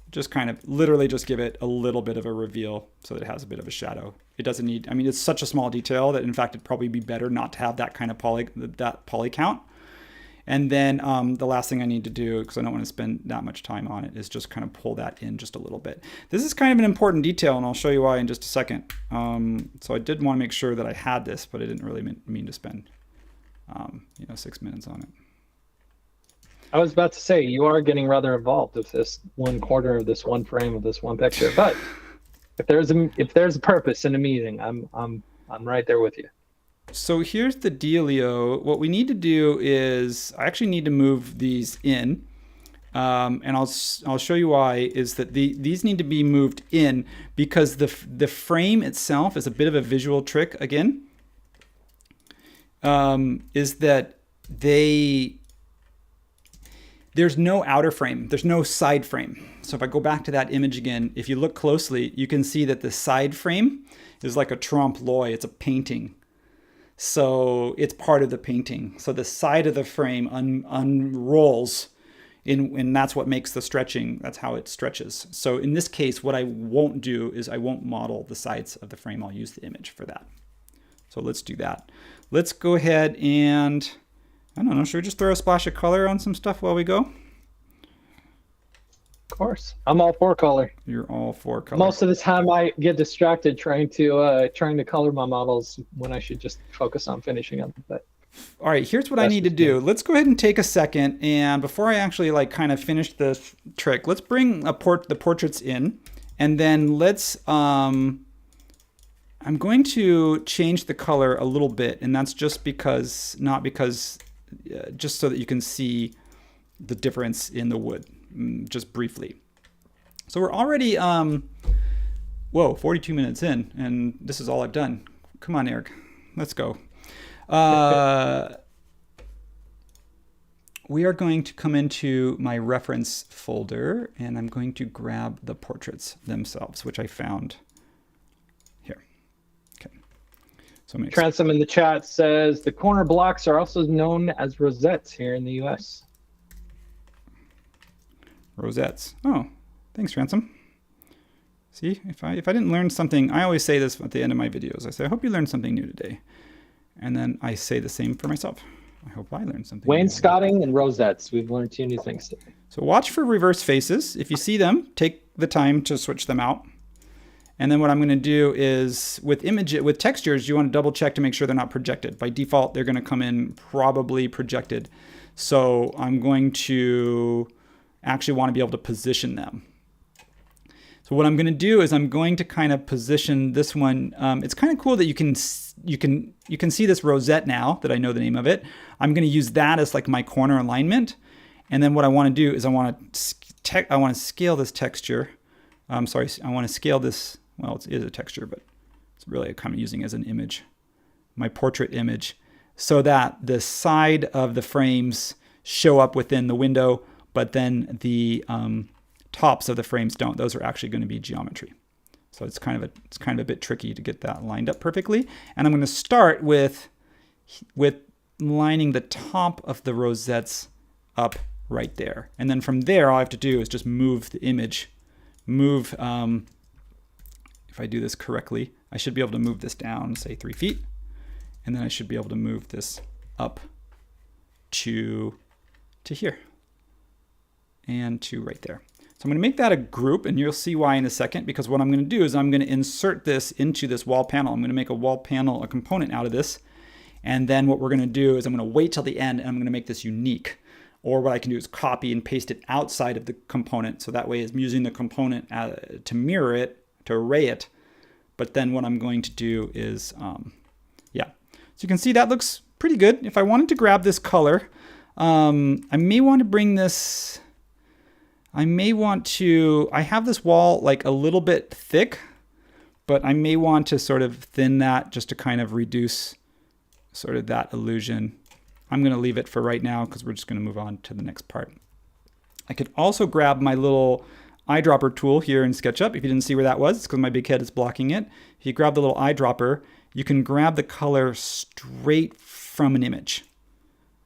Just kind of literally just give it a little bit of a reveal so that it has a bit of a shadow. It doesn't need, I mean, it's such a small detail that in fact it'd probably be better not to have that kind of poly count. And then the last thing I need to do, because I don't want to spend that much time on it, is just kind of pull that in just a little bit. This is kind of an important detail, and I'll show you why in just a second. So I did want to make sure that I had this, but I didn't really mean to spend 6 minutes on it. I was about to say, you are getting rather involved with this one corner of this one frame of this one picture, but if there's a purpose in a meeting, I'm right there with you. So here's the dealio. What we need to do is I actually need to move these in, and I'll show you why. Is that these need to be moved in because the frame itself is a bit of a visual trick again. Is that there's no outer frame, there's no side frame. So if I go back to that image again, if you look closely, you can see that the side frame is like a trompe l'oeil. It's a painting. So it's part of the painting. So the side of the frame unrolls, and that's what makes the stretching. That's how it stretches. So in this case, what I won't do is I won't model the sides of the frame. I'll use the image for that. So let's do that. Let's go ahead and, I don't know, should we just throw a splash of color on some stuff while we go? Of course. I'm all for color. You're all for color. Most of the time I get distracted trying to color my models when I should just focus on finishing them. But all right, here's what I need to do. Let's go ahead and take a second, and before I actually kind of finish this trick, let's bring the portraits in, and then let's I'm going to change the color a little bit, and that's just because, not because, just so that you can see the difference in the wood, just briefly. So we're already, 42 minutes in, and this is all I've done. Come on, Eric, let's go. We are going to come into my reference folder, and I'm going to grab the portraits themselves, which I found here. Okay. So Transom in the chat says the corner blocks are also known as rosettes here in the U.S. Rosettes. Oh, thanks, Transom. See, if I didn't learn something, I always say this at the end of my videos. I say, I hope you learned something new today. And then I say the same for myself. I hope I learned something. Wainscoting and rosettes. We've learned 2 new things today. So watch for reverse faces. If you see them, take the time to switch them out. And then what I'm going to do is with textures, you want to double check to make sure they're not projected. By default, they're going to come in probably projected. So I'm going to actually want to be able to position them. So what I'm going to do is I'm going to kind of position this one. It's kind of cool that you can see this rosette now that I know the name of it. I'm going to use that as like my corner alignment. And then what I want to do is I want to scale this texture. I want to scale this. Well, it is a texture, but it's really kind of using as an image, my portrait image, so that the side of the frames show up within the window, but then the tops of the frames don't. Those are actually going to be geometry. So it's kind of a bit tricky to get that lined up perfectly. And I'm going to start with lining the top of the rosettes up right there. And then from there, all I have to do is just move the image. If I do this correctly, I should be able to move this down, say 3 feet. And then I should be able to move this up to here and to right there. So I'm going to make that a group, and you'll see why in a second, because what I'm going to do is I'm going to insert this into this wall panel. I'm going to make a wall panel, a component out of this. And then what we're going to do is I'm going to wait till the end, and I'm going to make this unique. Or what I can do is copy and paste it outside of the component. So that way I'm using the component to mirror it, to array it. But then what I'm going to do is, yeah. So you can see that looks pretty good. If I wanted to grab this color, I may want to bring this... I have this wall like a little bit thick, but I may want to sort of thin that just to kind of reduce sort of that illusion. I'm going to leave it for right now because we're just going to move on to the next part. I could also grab my little eyedropper tool here in SketchUp. If you didn't see where that was, it's because my big head is blocking it. If you grab the little eyedropper, you can grab the color straight from an image.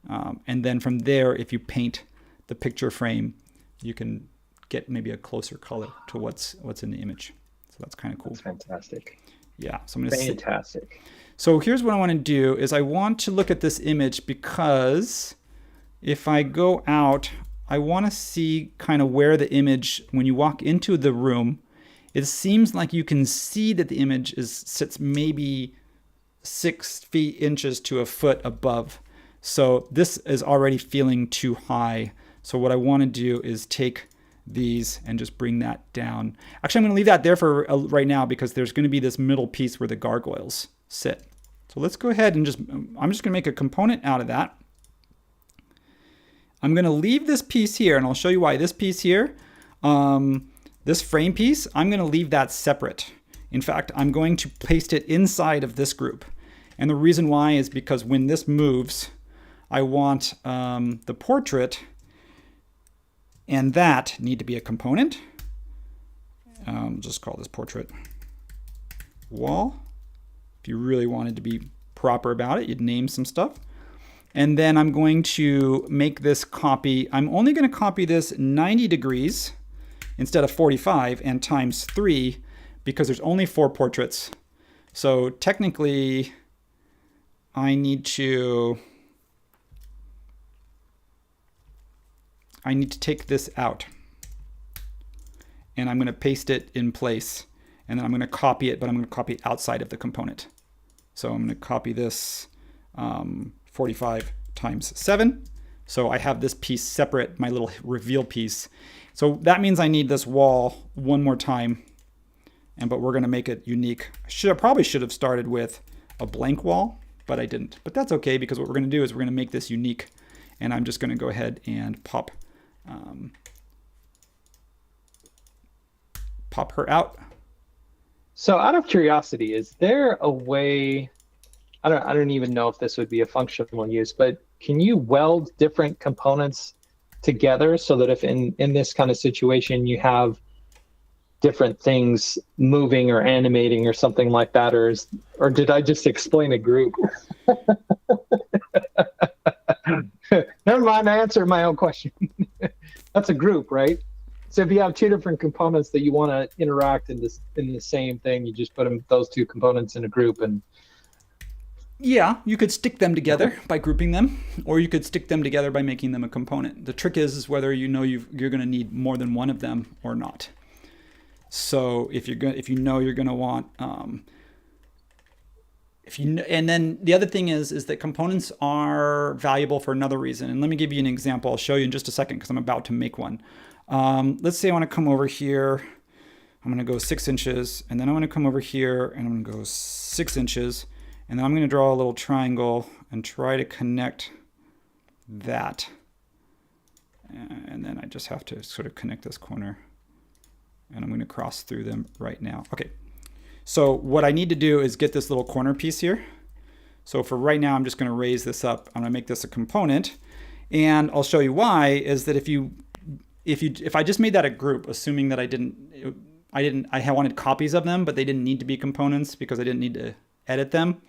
And then from there, if you paint the picture frame, you can get maybe a closer color to what's in the image. So that's kind of cool. That's fantastic. Yeah. So I'm going to fantastic. So here's what I want to do is I want to look at this image because if I go out, I want to see kind of where the image, when you walk into the room, it seems like you can see that the image sits maybe 6 inches to a foot above. So this is already feeling too high. So what I want to do is take these and just bring that down. Actually, I'm going to leave that there for right now because there's going to be this middle piece where the gargoyles sit. So let's go ahead and I'm just going to make a component out of that. I'm going to leave this piece here, and I'll show you why. This piece here, this frame piece, I'm going to leave that separate. In fact, I'm going to paste it inside of this group. And the reason why is because when this moves, I want the portrait and that need to be a component. Just call this portrait wall. If you really wanted to be proper about it, you'd name some stuff. And then I'm going to make this copy. I'm only going to copy this 90 degrees instead of 45 and times 3 because there's only 4 portraits. So technically, I need to take this out. And I'm going to paste it in place. And then I'm going to copy it, but I'm going to copy it outside of the component. So I'm going to copy this 45 times 7. So I have this piece separate, my little reveal piece. So that means I need this wall one more time. But we're going to make it unique. I probably should have started with a blank wall, but I didn't. But that's okay because what we're going to do is we're going to make this unique. And I'm just going to go ahead and pop her out. So out of curiosity, is there a way, I don't even know if this would be a functional use, but can you weld different components together so that if in this kind of situation you have different things moving or animating or something like that, or did I just explain a group? Never mind, I answered my own question. That's a group, right? So if you have 2 different components that you want to interact in the same thing, you just put those 2 components in a group. And yeah, you could stick them together by grouping them, or you could stick them together by making them a component. The trick is whether you know you're going to need more than one of them or not. So if you know you're going to want and then the other thing is that components are valuable for another reason. And let me give you an example. I'll show you in just a second because I'm about to make one. Let's say I want to come over here. I'm going to go 6 inches, and then I want to come over here and I'm going to go 6 inches, and then I'm going to draw a little triangle and try to connect that. And then I just have to sort of connect this corner, and I'm going to cross through them right now. Okay. So what I need to do is get this little corner piece here. So for right now, I'm just going to raise this up. I'm going to make this a component, and I'll show you why. Is that if you if I just made that a group, assuming that I wanted copies of them, but they didn't need to be components because I didn't need to edit them.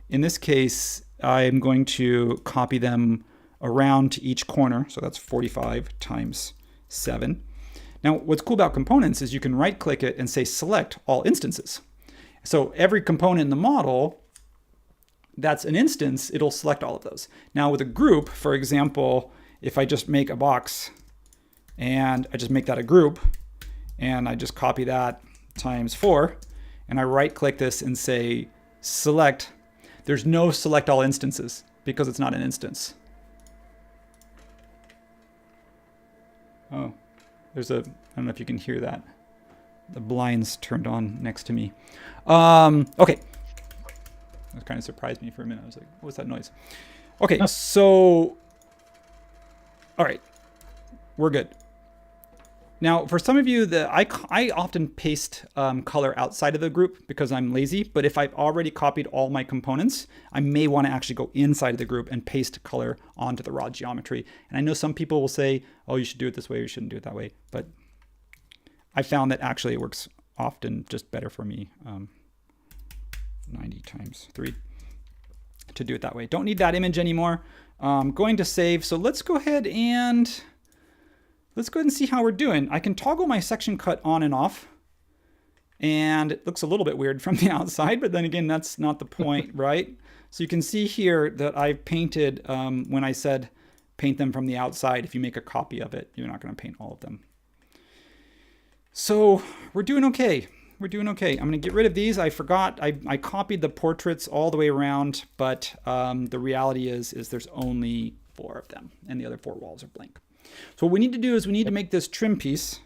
In this case, I'm going to copy them around to each corner. So that's 45 times 7. Now, what's cool about components is you can right click it and say select all instances. So every component in the model that's an instance, it'll select all of those. Now with a group, for example, if I just make a box and I just make that a group and I just copy that times 4 and I right click this and say select, there's no select all instances because it's not an instance. Oh, I don't know if you can hear that. The blinds turned on next to me. Okay. That kind of surprised me for a minute. I was like, what's that noise? Okay, so, all right, we're good. Now, for some of you, I often paste color outside of the group because I'm lazy, but if I've already copied all my components, I may want to actually go inside of the group and paste color onto the raw geometry. And I know some people will say, oh, you should do it this way, or you shouldn't do it that way, but I found that actually it works often just better for me. 90 times 3 to do it that way. Don't need that image anymore. Going to save. So let's go ahead and see how we're doing. I can toggle my section cut on and off, and it looks a little bit weird from the outside, but then again, that's not the point, right? So you can see here that I've painted, when I said paint them from the outside, if you make a copy of it, you're not going to paint all of them. So we're doing okay. We're doing okay. I'm going to get rid of these. I forgot. I copied the portraits all the way around, but the reality is there's only 4 of them, and the other 4 walls are blank. So what we need to do is we need to make this trim piece.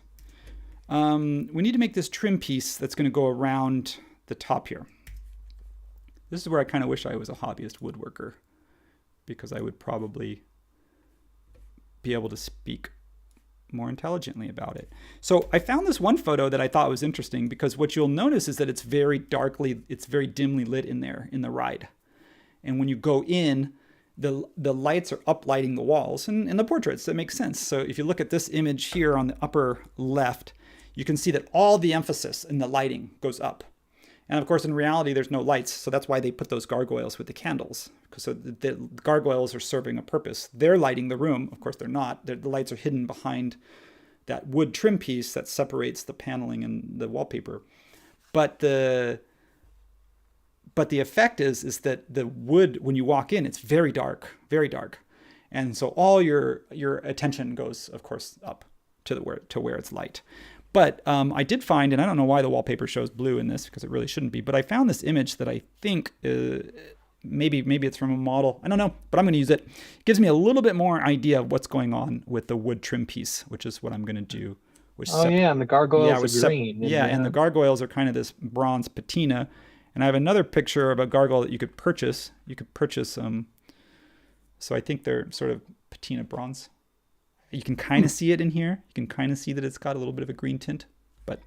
We need to make this trim piece that's going to go around the top here. This is where I kind of wish I was a hobbyist woodworker, because I would probably be able to speak more intelligently about it. So I found this one photo that I thought was interesting, because what you'll notice is that it's very dimly lit in there in the ride. And when you go in, the lights are uplighting the walls and the portraits. That makes sense. So if you look at this image here on the upper left, you can see that all the emphasis in the lighting goes up. And of course, in reality, there's no lights. So that's why they put those gargoyles with the candles, because the gargoyles are serving a purpose. They're lighting the room. Of course, they're not. The lights are hidden behind that wood trim piece that separates the paneling and the wallpaper. But the effect is that the wood, when you walk in, it's very dark, very dark. And so all your attention goes, of course, up to where it's light. But I did find, and I don't know why the wallpaper shows blue in this, because it really shouldn't be, but I found this image that I think maybe it's from a model. I don't know, but I'm going to use it. It gives me a little bit more idea of what's going on with the wood trim piece, which is what I'm going to do. And the gargoyles are green. And the gargoyles are kind of this bronze patina. And I have another picture of a gargoyle that you could purchase. You could purchase so I think they're sort of patina bronze. You can kind of see it in here. You can kind of see that it's got a little bit of a green tint. But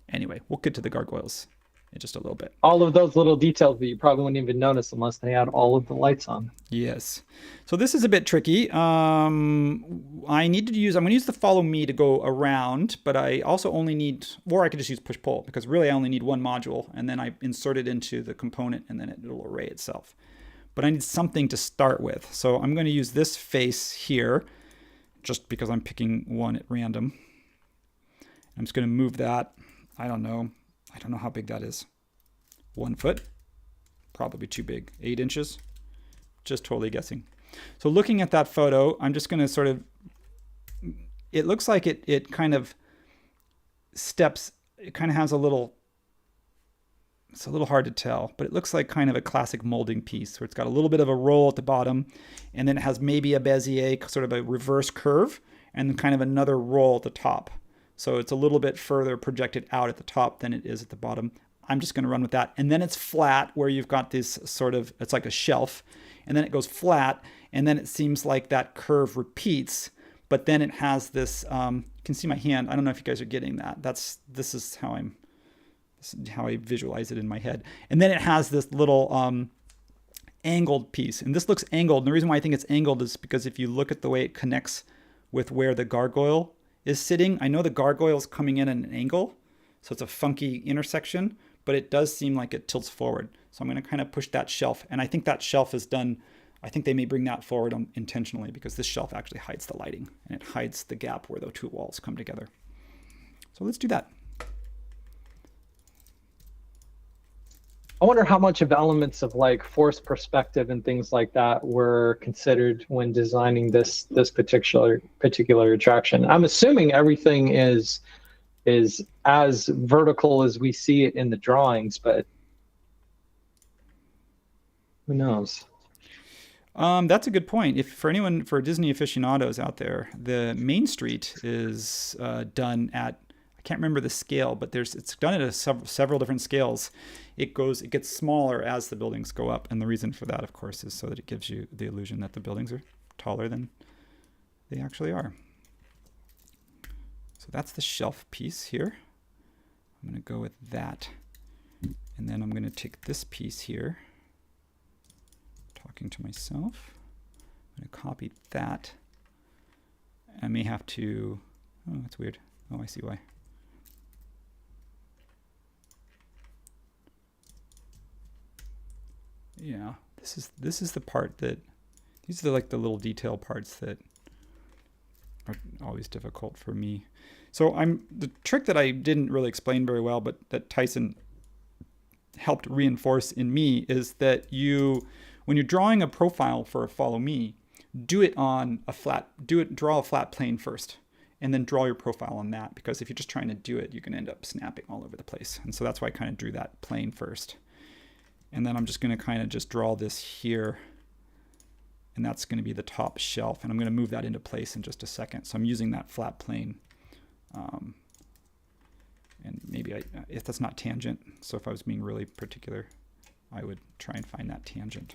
anyway, we'll get to the gargoyles in just a little bit. All of those little details that you probably wouldn't even notice unless they had all of the lights on. Yes. So this is a bit tricky. I'm going to use the follow me to go around, but I also only need, or I could just use push pull, because really I only need one module, and then I insert it into the component, and then it'll array itself. But I need something to start with. So I'm going to use this face here, just because I'm picking one at random. I'm just going to move that. I don't know how big that is. 1 foot, probably too big. 8 inches, just totally guessing. So looking at that photo, I'm just going to sort of, it looks like it kind of steps, it kind of has it's a little hard to tell, but it looks like kind of a classic molding piece where it's got a little bit of a roll at the bottom, and then it has maybe a Bezier, sort of a reverse curve, and then kind of another roll at the top. So it's a little bit further projected out at the top than it is at the bottom. I'm just going to run with that. And then it's flat, where you've got this sort of, it's like a shelf, and then it goes flat, and then it seems like that curve repeats, but then it has this, you can see my hand. I don't know if you guys are getting that. This is how I visualize it in my head. And then it has this little angled piece, and this looks angled. And the reason why I think it's angled is because if you look at the way it connects with where the gargoyle is sitting. I know the gargoyle's coming in at an angle, so it's a funky intersection, but it does seem like it tilts forward. So I'm going to kind of push that shelf, and I think that shelf is done. I think they may bring that forward intentionally because this shelf actually hides the lighting, and it hides the gap where the two walls come together. So let's do that. I wonder how much of elements of like forced perspective and things like that were considered when designing this particular attraction. I'm assuming everything is as vertical as we see it in the drawings, but who knows? That's a good point. For Disney aficionados out there, the Main Street is done at, I can't remember the scale, but it's done at several different scales. It gets smaller as the buildings go up, and the reason for that, of course, is so that it gives you the illusion that the buildings are taller than they actually are. So that's the shelf piece here. I'm going to go with that, and then I'm going to take this piece here. Talking to myself. I'm going to copy that. I may have to. Oh, that's weird. Oh, I see why. Yeah, this is the part that, these are like the little detail parts that are always difficult for me. So the trick that I didn't really explain very well, but that Tyson helped reinforce in me, is that when you're drawing a profile for a follow me, draw a flat plane first, and then draw your profile on that, because if you're just trying to do it, you can end up snapping all over the place. And so that's why I kind of drew that plane first. And then I'm just going to kind of just draw this here, and that's going to be the top shelf, and I'm going to move that into place in just a second. So I'm using that flat plane, and maybe if that's not tangent, so if I was being really particular, I would try and find that tangent.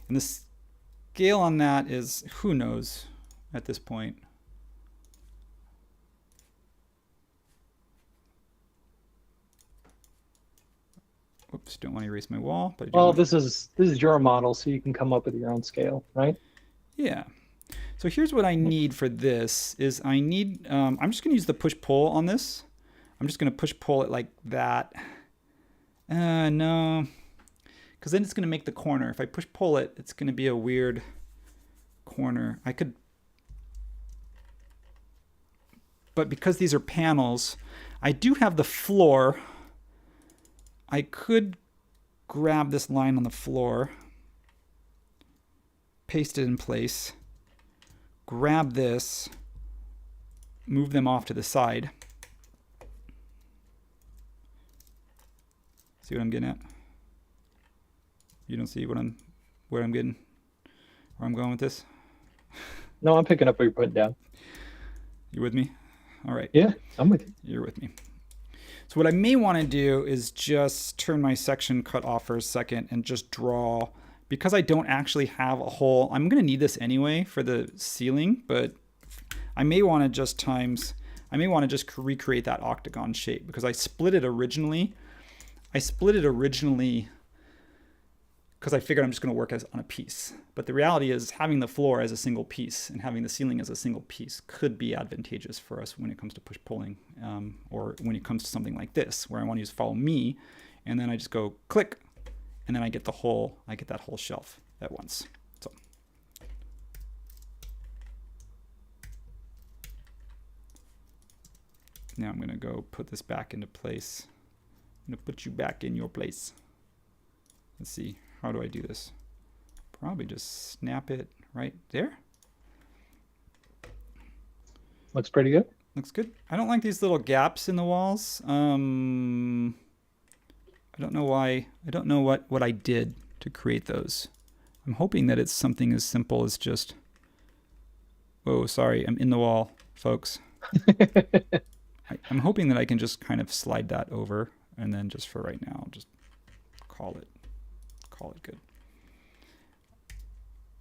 And the scale on that is, who knows at this point. Oops, don't want to erase my wall. But this is your model, so you can come up with your own scale, right? Yeah. So here's what I need for this is I'm just going to use the push-pull on this. I'm just going to push-pull it like that. No, because then it's going to make the corner. If I push-pull it, it's going to be a weird corner. But because these are panels, I do have the floor. I could grab this line on the floor, paste it in place, grab this, move them off to the side. See what I'm getting at? You don't see where I'm going with this? No, I'm picking up what you're putting down. You with me? All right. Yeah, I'm with you. You're with me. So what I may want to do is just turn my section cut off for a second and just draw, because I don't actually have a hole. I'm going to need this anyway for the ceiling, but I may want to just recreate that octagon shape, because I split it originally because I figured I'm just going to work on a piece. But the reality is, having the floor as a single piece and having the ceiling as a single piece could be advantageous for us when it comes to push-pulling, or when it comes to something like this, where I want to use follow me, and then I just go click, and then I get that whole shelf at once. So now I'm going to go put this back into place. I'm going to put you back in your place. Let's see. How do I do this? Probably just snap it right there. Looks pretty good. Looks good. I don't like these little gaps in the walls. I don't know why. I don't know what I did to create those. I'm hoping that it's something as simple as just... Whoa, sorry. I'm in the wall, folks. I'm hoping that I can just kind of slide that over, and then just for right now, just call it good.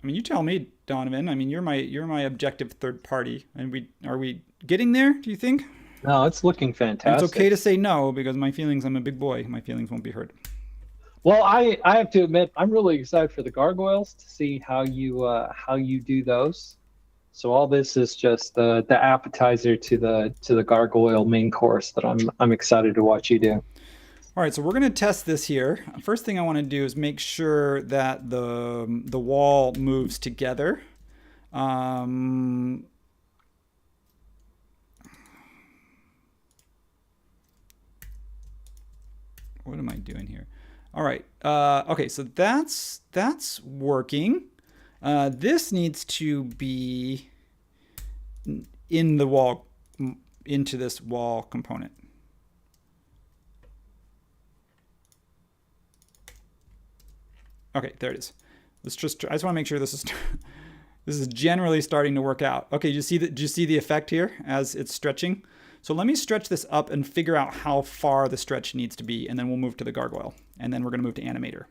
I mean, you tell me, Donovan. I mean, you're my objective third party, and are we getting there? Do you think? No, it's looking fantastic. It's okay to say no, because my feelings. I'm a big boy. My feelings won't be hurt. Well, I have to admit, I'm really excited for the gargoyles to see how you do those. So all this is just the appetizer to the gargoyle main course that I'm excited to watch you do. All right, so we're going to test this here. First thing I want to do is make sure that the wall moves together. What am I doing here? All right. Okay, so that's working. This needs to be in the wall, into this wall component. Okay, there it is. I just want to make sure this is this is generally starting to work out. Okay, do you see the effect here as it's stretching? So let me stretch this up and figure out how far the stretch needs to be, and then we'll move to the gargoyle, and then we're going to move to animator.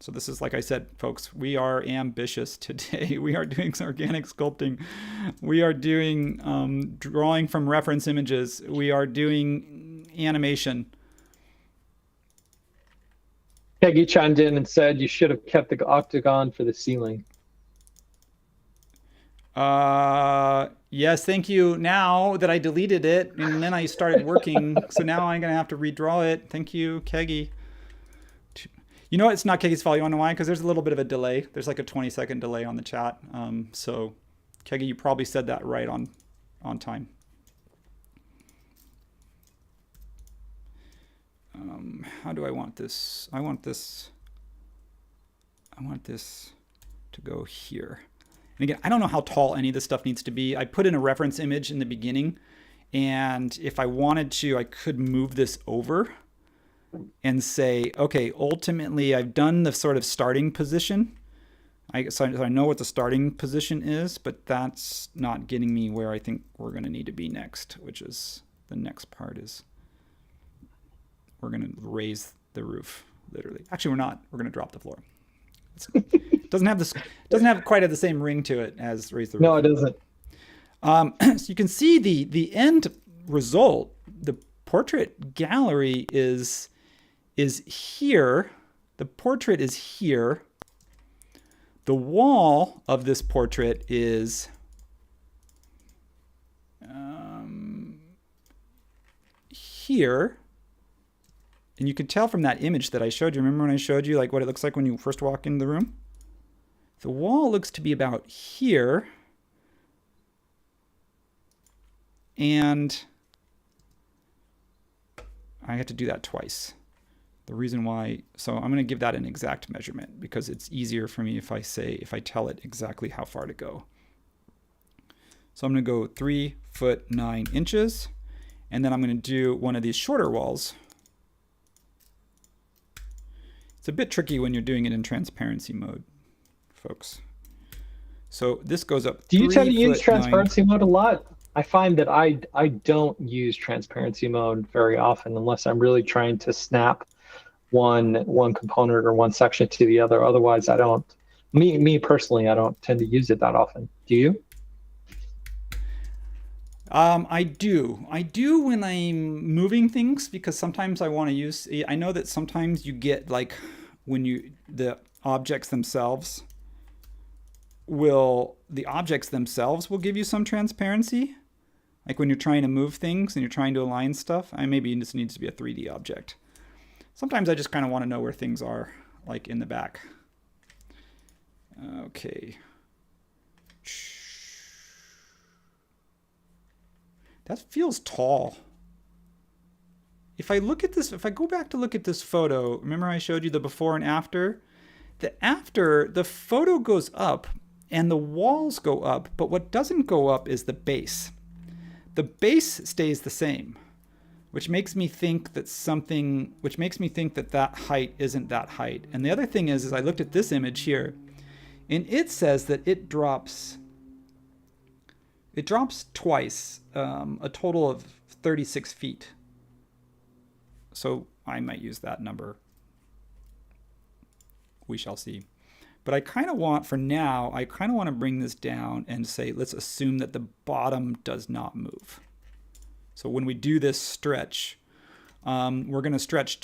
So this is, like I said, folks, we are ambitious today. We are doing some organic sculpting. We are doing drawing from reference images. We are doing animation. Peggy chimed in and said you should have kept the octagon for the ceiling. Yes, thank you. Now that I deleted it and then I started working, so now I'm gonna have to redraw it. Thank you, Keggy. You know what? It's not Keggy's fault. You wanna know why? Because there's a little bit of a delay. There's like a 20-second delay on the chat. So Keggy, you probably said that right on time. How do I want this? I want this to go here. And again, I don't know how tall any of this stuff needs to be. I put in a reference image in the beginning, and if I wanted to, I could move this over and say, okay, ultimately I've done the sort of starting position. So I know what the starting position is, but that's not getting me where I think we're going to need to be next, which is the next part is we're going to raise the roof, literally. Actually, we're not. We're going to drop the floor. It doesn't have quite the same ring to it as raise the roof. No, it doesn't. So you can see the end result. The portrait gallery is here. The portrait is here. The wall of this portrait is here. And you can tell from that image that I showed you. Remember when I showed you like what it looks like when you first walk in the room? The wall looks to be about here. And I had to do that twice. The reason why, so I'm going to give that an exact measurement because it's easier for me if I tell it exactly how far to go. So I'm going to go 3 foot 9 inches. And then I'm going to do one of these shorter walls. It's a bit tricky when you're doing it in transparency mode, folks. So this goes up. Do you tend to use transparency mode a lot? I find that I don't use transparency mode very often unless I'm really trying to snap one component or one section to the other. Otherwise, I don't. Me personally, I don't tend to use it that often. Do you? I do when I'm moving things because sometimes I want to use, I know that sometimes you get like when the objects themselves will give you some transparency. Like when you're trying to move things and you're trying to align stuff, maybe this needs to be a 3D object. Sometimes I just kind of want to know where things are, like in the back. Okay. That feels tall. If I look at this, if I go back to look at this photo, remember I showed you the before and after? The photo goes up and the walls go up, but what doesn't go up is the base. The base stays the same, which makes me think that that height isn't that height. And the other thing is I looked at this image here, and it says that it drops twice, a total of 36 feet. So I might use that number. We shall see. But I kind of want, for now, to bring this down and say, let's assume that the bottom does not move. So when we do this stretch, we're going to stretch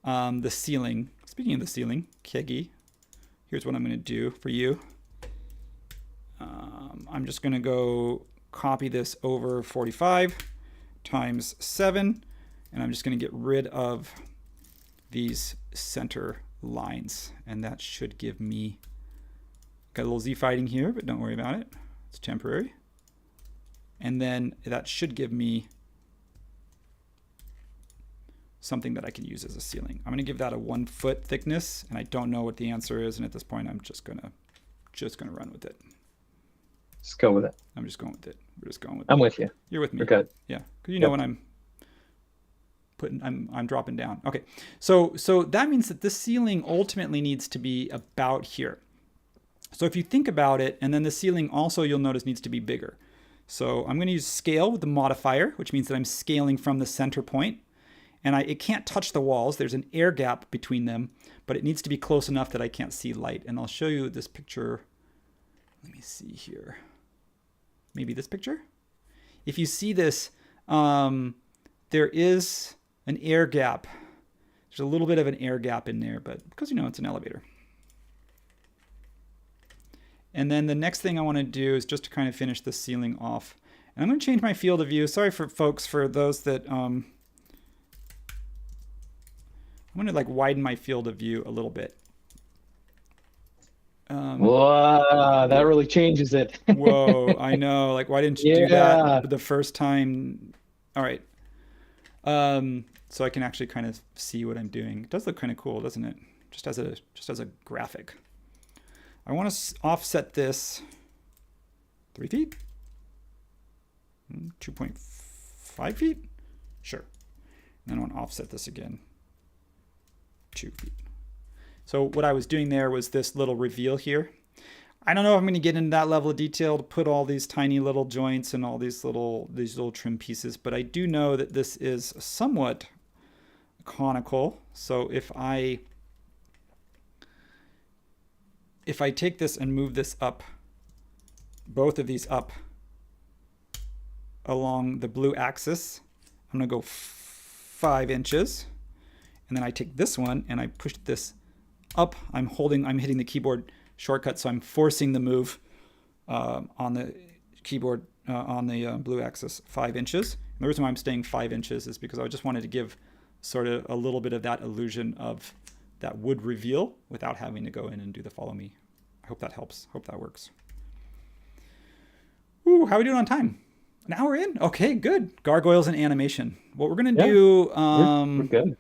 the ceiling. Speaking of the ceiling, Kegi, here's what I'm going to do for you. I'm just going to go copy this over 45 times 7, and I'm just going to get rid of these center lines, and that should give me, got a little Z fighting here, but don't worry about it. It's temporary. And then that should give me something that I can use as a ceiling. I'm going to give that a 1 foot thickness, and I don't know what the answer is, and at this point I'm just gonna run with it. Just go with it. I'm just going with it. We're just going with I'm it. with you. You're with me. We're good. Yeah, because you know when I'm putting, I'm dropping down. Okay, so that means that this ceiling ultimately needs to be about here. So if you think about it, and then the ceiling also, you'll notice, needs to be bigger. So I'm going to use scale with the modifier, which means that I'm scaling from the center point. And it can't touch the walls. There's an air gap between them, but it needs to be close enough that I can't see light. And I'll show you this picture. Let me see here. Maybe this picture? If you see this, there is an air gap. There's a little bit of an air gap in there, but because, it's an elevator. And then the next thing I want to do is just to kind of finish the ceiling off. And I'm going to change my field of view. Sorry for folks, for those that... I'm going to widen my field of view a little bit. Whoa, that really changes it. Whoa, I know. Why didn't you do that the first time? All right. So I can actually kind of see what I'm doing. It does look kind of cool, doesn't it? Just as a graphic. I want to offset this 3 feet, 2.5 feet. Sure. And then I want to offset this again. 2 feet. So what I was doing there was this little reveal here. I don't know if I'm going to get into that level of detail to put all these tiny little joints and all these little trim pieces, but I do know that this is somewhat conical. So if I take this and move this up, both of these up along the blue axis, I'm going to go 5 inches. And then I take this one and I push this up. I'm hitting the keyboard shortcut, so I'm forcing the move on the keyboard on the blue axis 5 inches. And the reason why I'm staying 5 inches is because I just wanted to give sort of a little bit of that illusion of that wood reveal without having to go in and do the follow me. I hope that helps. Hope that works. Ooh, how are we doing on time? An hour in? Okay, good. Gargoyles and animation. What we're going to do... we're good.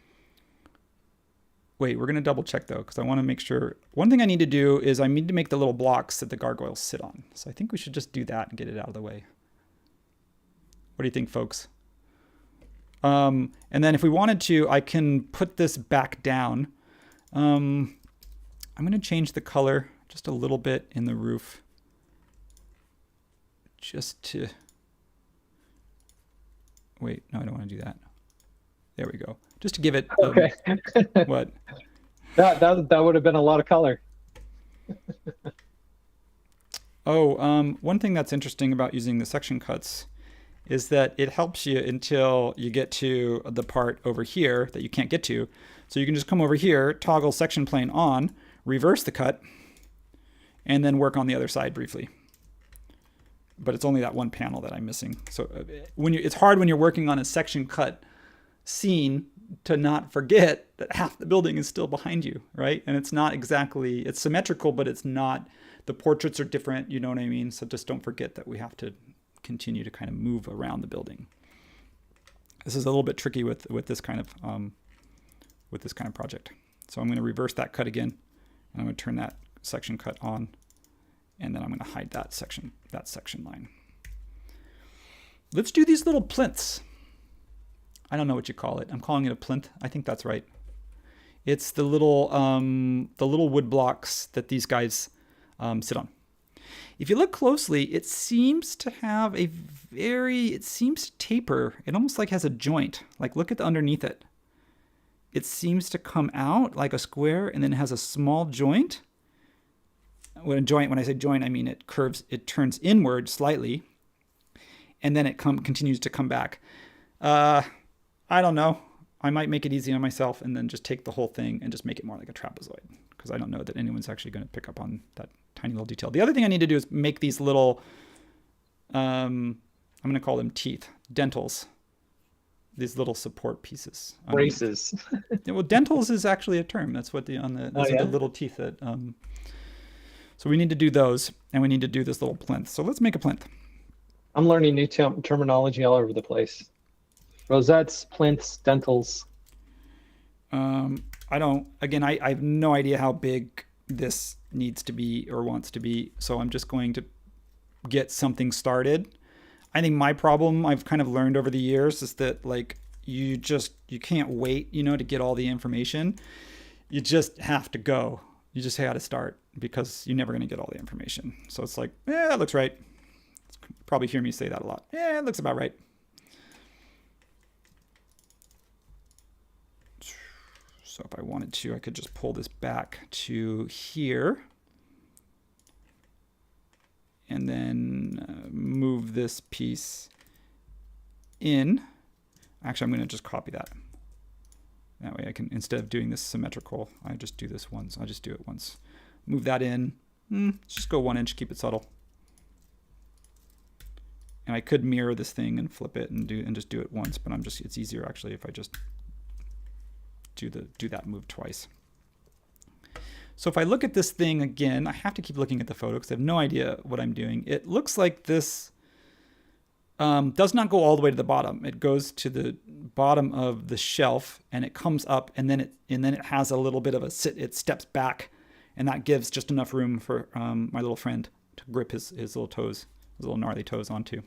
Wait, we're going to double check though, because I want to make sure. One thing I need to do is I need to make the little blocks that the gargoyles sit on. So I think we should just do that and get it out of the way. What do you think, folks? And then if we wanted to, I can put this back down. I'm going to change the color just a little bit in the roof. Just to... Wait, no, I don't want to do that. There we go. Just to give it... Okay. What? That would have been a lot of color. One thing that's interesting about using the section cuts is that it helps you until you get to the part over here that you can't get to. So you can just come over here, toggle section plane on, reverse the cut, and then work on the other side briefly. But it's only that one panel that I'm missing. So it's hard when you're working on a section cut scene to not forget that half the building is still behind you, right? And it's not exactly, it's symmetrical, but it's not, the portraits are different, you know what I mean? So just don't forget that we have to continue to kind of move around the building. This is a little bit tricky with this kind of project. So I'm going to reverse that cut again, and I'm going to turn that section cut on, and then I'm going to hide that section line. Let's do these little plinths. I don't know what you call it. I'm calling it a plinth. I think that's right. It's the little wood blocks that these guys sit on. If you look closely, it seems to have it seems to taper. It almost like has a joint. Like look at the underneath it. It seems to come out like a square and then it has a small joint. When I say joint, I mean it curves, it turns inward slightly, and then it continues to come back. I don't know. I might make it easy on myself and then just take the whole thing and just make it more like a trapezoid, because I don't know that anyone's actually going to pick up on that tiny little detail. The other thing I need to do is make these little, I'm going to call them teeth, dentals. These little support pieces. Braces. Well, dentals is actually a term. That's what those are the little teeth that. So we need to do those, and we need to do this little plinth. So let's make a plinth. I'm learning new terminology all over the place. Rosettes, plinths, dentals. I have no idea how big this needs to be or wants to be. So I'm just going to get something started. I think my problem I've kind of learned over the years is that like you can't wait, to get all the information. You just have to go. You just got to start, because you're never going to get all the information. So it's like, that looks right. You probably hear me say that a lot. Yeah, it looks about right. So if I wanted to, I could just pull this back to here. And then move this piece in. Actually, I'm going to just copy that. That way I can, instead of doing this symmetrical, I just do this once. I'll just do it once. Move that in. Let's just go 1 inch, keep it subtle. And I could mirror this thing and flip it and just do it once, but it's easier actually if I just do that move twice. So if I look at this thing again, I have to keep looking at the photo because I have no idea what I'm doing. It looks like this does not go all the way to the bottom. It goes to the bottom of the shelf and it comes up, and then it has a little bit of it steps back, and that gives just enough room for my little friend to grip his little toes, his little gnarly toes onto.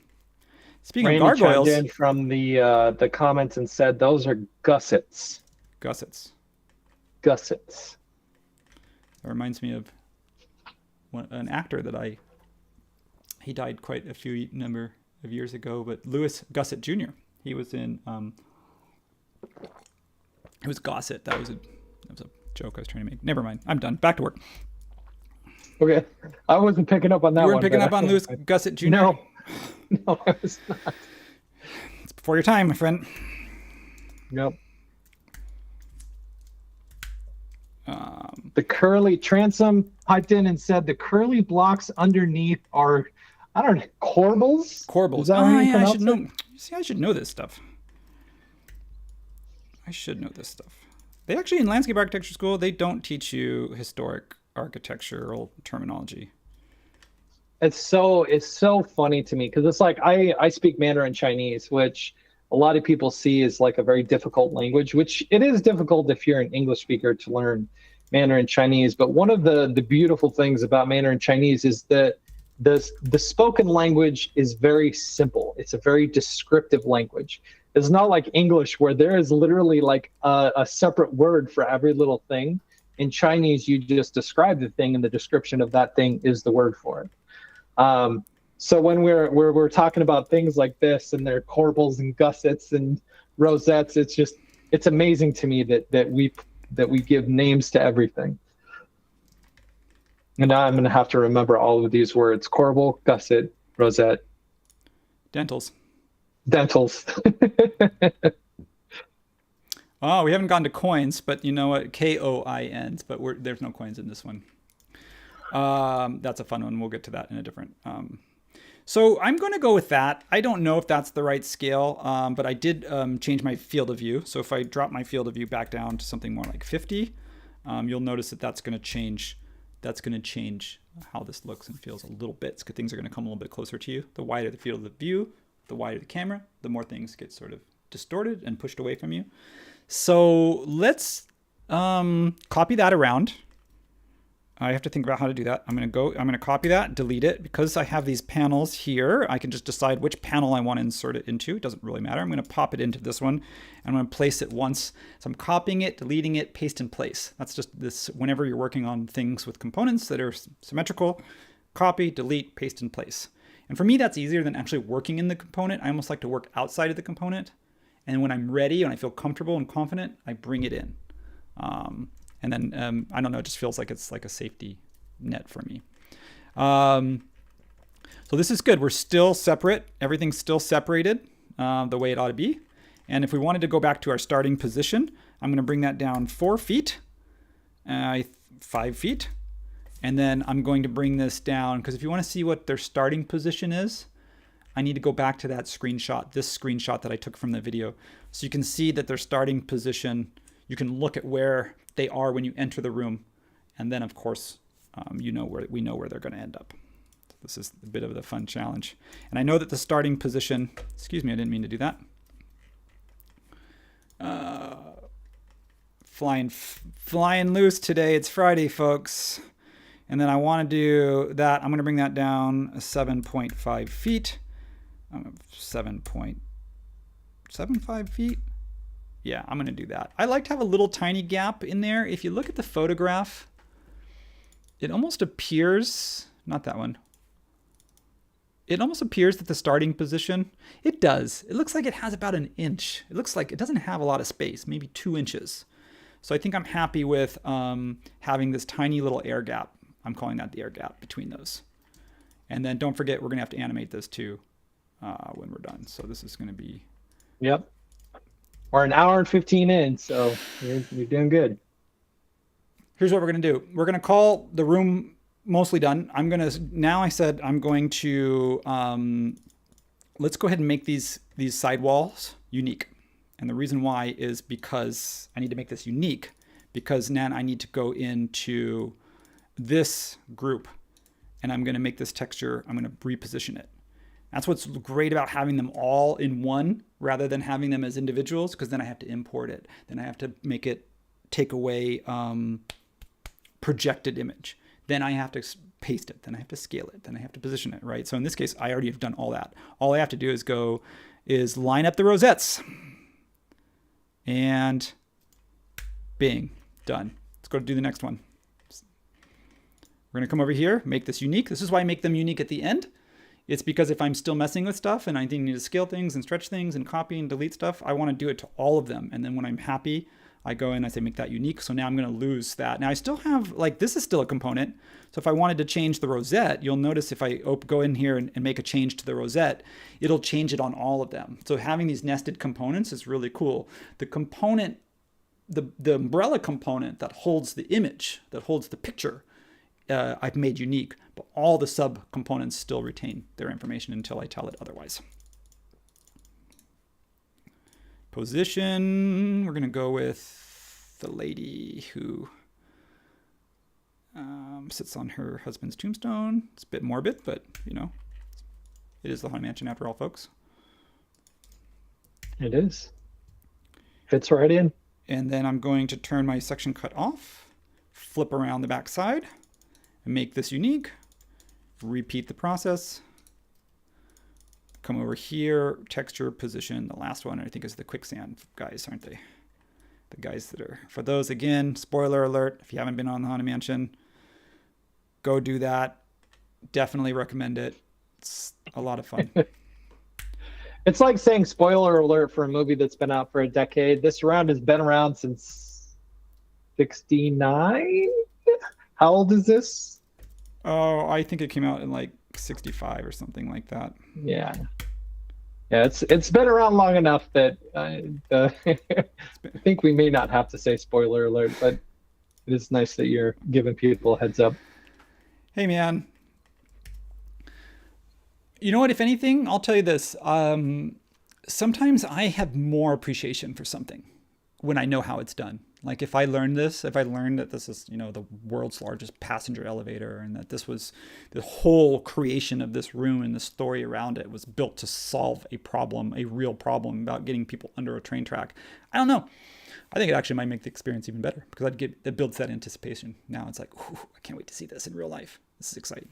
Speaking Randy of gargoyles, chimed in from the comments and said those are gussets. Gussets. That reminds me of an actor that he died quite a few number of years ago, but Louis Gossett Jr. He was in, it was Gossett. That was a joke I was trying to make. Never mind. I'm done. Back to work. Okay. I wasn't picking up on that one. You weren't picking up on Louis Gossett Jr.? No, I was not. It's before your time, my friend. Nope. The curly transom piped in and said the curly blocks underneath are, I don't know, corbels? Corbels. Is that how you I pronounce should it? know. See, I should know this stuff. They actually, in landscape architecture school, they don't teach you historic architectural terminology. It's so funny to me because it's like I speak Mandarin Chinese, which a lot of people see as like a very difficult language, which it is difficult if you're an English speaker to learn Mandarin Chinese. But one of the beautiful things about Mandarin Chinese is that the spoken language is very simple. It's a very descriptive language. It's not like English where there is literally like a separate word for every little thing. In Chinese, you just describe the thing, and the description of that thing is the word for it. So when we're talking about things like this, and they're corbels and gussets and rosettes, it's amazing to me that we give names to everything. And now I'm going to have to remember all of these words: corbel, gusset, rosette, Dentals. Oh, we haven't gone to coins, but you know what? Koins, but there's no coins in this one. That's a fun one. We'll get to that in a different. So I'm going to go with that. I don't know if that's the right scale, but I did change my field of view. So if I drop my field of view back down to something more like 50, you'll notice that that's going to change. That's going to change how this looks and feels a little bit. Because things are going to come a little bit closer to you. The wider the field of view, the wider the camera, the more things get sort of distorted and pushed away from you. So let's copy that around. I have to think about how to do that. I'm going to copy that, delete it. Because I have these panels here, I can just decide which panel I want to insert it into. It doesn't really matter. I'm going to pop it into this one, and I'm going to place it once. So I'm copying it, deleting it, paste in place. That's just this, whenever you're working on things with components that are symmetrical, copy, delete, paste in place. And for me, that's easier than actually working in the component. I almost like to work outside of the component. And when I'm ready and I feel comfortable and confident, I bring it in. And then, I don't know, it just feels like it's like a safety net for me. So this is good. We're still separate. Everything's still separated the way it ought to be. And if we wanted to go back to our starting position, I'm going to bring that down 4 feet, 5 feet. And then I'm going to bring this down, because if you want to see what their starting position is, I need to go back to that screenshot, this screenshot that I took from the video. So you can see that their starting position, you can look at where they are when you enter the room. And then, of course, we know where they're going to end up. So this is a bit of the fun challenge. And I know that the starting position, excuse me, I didn't mean to do that. Flying loose today. It's Friday, folks. And then I want to do that. I'm going to bring that down 7.5 feet. 7.75 feet. Yeah, I'm going to do that. I like to have a little tiny gap in there. If you look at the photograph, it almost appears, not that one. It almost appears that the starting position, it does. It looks like it has about an inch. It looks like it doesn't have a lot of space, maybe 2 inches. So I think I'm happy with having this tiny little air gap. I'm calling that the air gap between those. And then don't forget, we're going to have to animate this too when we're done. So this is going to be... Yep. We're an hour and 15 in, so you're doing good. Here's what we're going to do. We're going to call the room mostly done. Now I said I'm going to, let's go ahead and make these side walls unique. And the reason why is because I need to make this unique, because then I need to go into this group and I'm going to make this texture, I'm going to reposition it. That's what's great about having them all in one rather than having them as individuals, because then I have to import it. Then I have to make it take away projected image. Then I have to paste it. Then I have to scale it. Then I have to position it, right? So in this case, I already have done all that. All I have to do is line up the rosettes. And bing, done. Let's go do the next one. We're going to come over here, make this unique. This is why I make them unique at the end. It's because if I'm still messing with stuff and I need to scale things and stretch things and copy and delete stuff, I want to do it to all of them. And then when I'm happy, I go in, I say, make that unique. So now I'm going to lose that. Now I still have, this is still a component. So if I wanted to change the rosette, you'll notice if I go in here and make a change to the rosette, it'll change it on all of them. So having these nested components is really cool. The component, the umbrella component that holds the image, that holds the picture, I've made unique, but all the sub-components still retain their information until I tell it otherwise. Position, we're going to go with the lady who sits on her husband's tombstone. It's a bit morbid, but, it is the Haunted Mansion after all, folks. It is. Fits right in. And then I'm going to turn my section cut off, flip around the back side, and make this unique. Repeat the process. Come over here, texture, position. The last one, I think, is the quicksand guys, aren't they? The guys that are, for those, again, spoiler alert, if you haven't been on the Haunted Mansion, go do that. Definitely recommend it. It's a lot of fun. It's like saying spoiler alert for a movie that's been out for a decade. This round has been around since 69? How old is this? Oh, I think it came out in 65 or something like that. Yeah. Yeah, it's been around long enough that I think we may not have to say spoiler alert, but it is nice that you're giving people a heads up. Hey, man. You know what? If anything, I'll tell you this. Sometimes I have more appreciation for something when I know how it's done. Like if I learned that this is, the world's largest passenger elevator, and that this was the whole creation of this room and the story around it was built to solve a problem, a real problem about getting people under a train track. I don't know. I think it actually might make the experience even better because it builds that anticipation. Now it's like, I can't wait to see this in real life. This is exciting.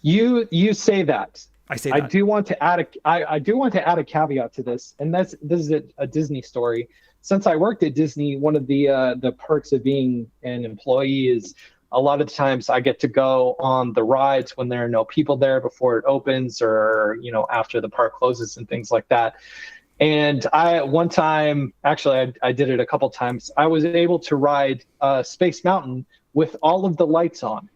You say that. I say that. I do want to add a caveat to this, and this is a Disney story. Since I worked at Disney, one of the perks of being an employee is a lot of the times I get to go on the rides when there are no people there before it opens, or after the park closes and things like that. And I did it a couple times. I was able to ride Space Mountain with all of the lights on.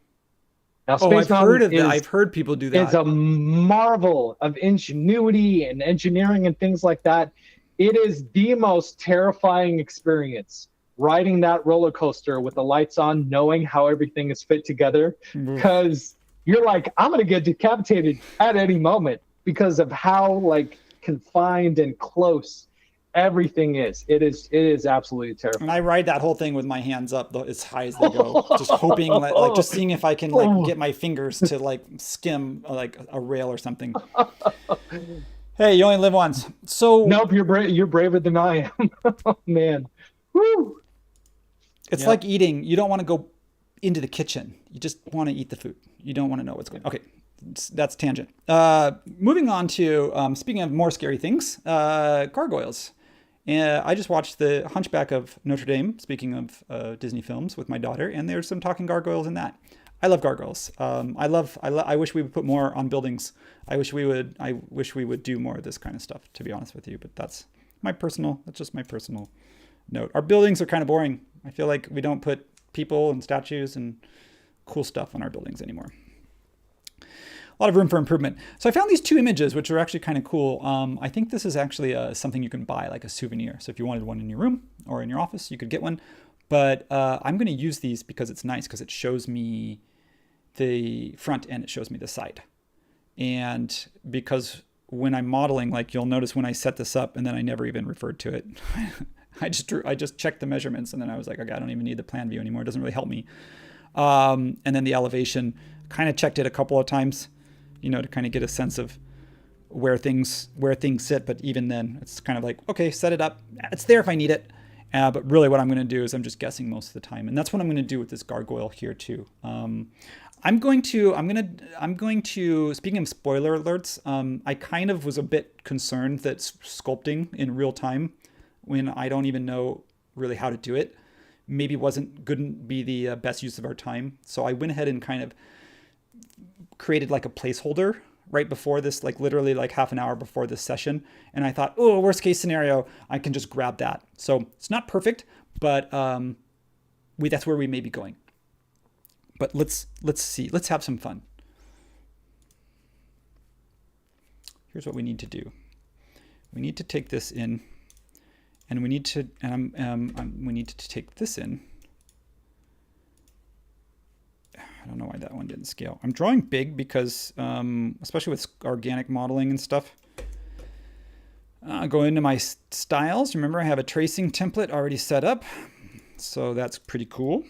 Now, Oh, Space I've heard Mountain of that. I've heard people do is that. a marvel of ingenuity and engineering and things like that. It is the most terrifying experience riding that roller coaster with the lights on, knowing how everything is fit together, because you're like, I'm gonna get decapitated at any moment because of how like confined and close everything is. It is absolutely terrifying. And I ride that whole thing with my hands up as high as they go, just hoping, like just seeing if I can like get my fingers to like skim like a rail or something. Hey, you only live once. So Nope, you're braver than I am. Oh, man. Woo. it's like eating. You don't want to go into the kitchen. You just want to eat the food. You don't want to know what's going on. Okay, that's tangent. Moving on to, speaking of more scary things, gargoyles. I just watched The Hunchback of Notre Dame, speaking of Disney films, with my daughter, and there's some talking gargoyles in that. I love gargoyles. I wish we would put more on buildings. I wish we would do more of this kind of stuff, to be honest with you. But that's just my personal note. Our buildings are kind of boring. I feel like we don't put people and statues and cool stuff on our buildings anymore. A lot of room for improvement. So I found these two images, which are actually kind of cool. I think this is actually something you can buy, like a souvenir. So if you wanted one in your room or in your office, you could get one. But I'm going to use these because it's nice, because it shows me the front and it shows me the side. And because when I'm modeling, like you'll notice when I set this up and then I never even referred to it. I just checked the measurements and then I was like, okay, I don't even need the plan view anymore. It doesn't really help me. And then the elevation, kind of checked it a couple of times, to kind of get a sense of where things sit. But even then, it's kind of like, okay, set it up. It's there if I need it. But really what I'm going to do is I'm just guessing most of the time. And that's what I'm going to do with this gargoyle here too. I'm going to, speaking of spoiler alerts, I kind of was a bit concerned that sculpting in real time, when I don't even know really how to do it, maybe couldn't be the best use of our time. So I went ahead and kind of created like a placeholder right before this, like literally like half an hour before this session. And I thought, oh, worst case scenario, I can just grab that. So it's not perfect, but that's where we may be going. But let's see, let's have some fun. Here's what we need to do. We need to take this in, and we need to take this in. I don't know why that one didn't scale. I'm drawing big because, especially with organic modeling and stuff. Go into my styles. Remember, I have a tracing template already set up, so that's pretty cool.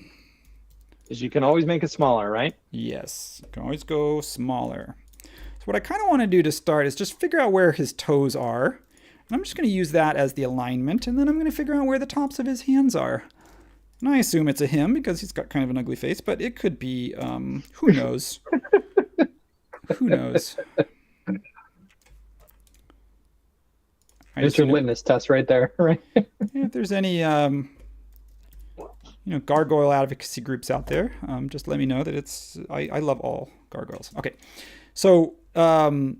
Because you can always make it smaller, right? Yes, you can always go smaller. So what I kind of want to do to start is just figure out where his toes are. And I'm just going to use that as the alignment, and then I'm going to figure out where the tops of his hands are. And I assume it's a him because he's got kind of an ugly face, but it could be, who knows? Who knows? It's your litmus test right there, right? If there's any, gargoyle advocacy groups out there, just let me know that I love all gargoyles. Okay, so I'm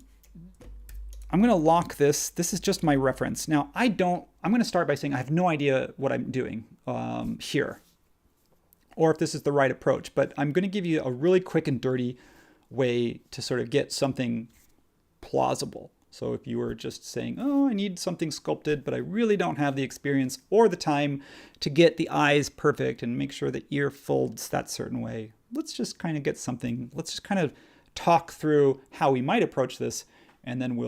going to lock this. This is just my reference. Now, I'm going to start by saying I have no idea what I'm doing here, or if this is the right approach, but I'm going to give you a really quick and dirty way to sort of get something plausible. So if you were just saying, oh, I need something sculpted, but I really don't have the experience or the time to get the eyes perfect and make sure the ear folds that certain way, let's just kind of get something, let's just kind of talk through how we might approach this, and then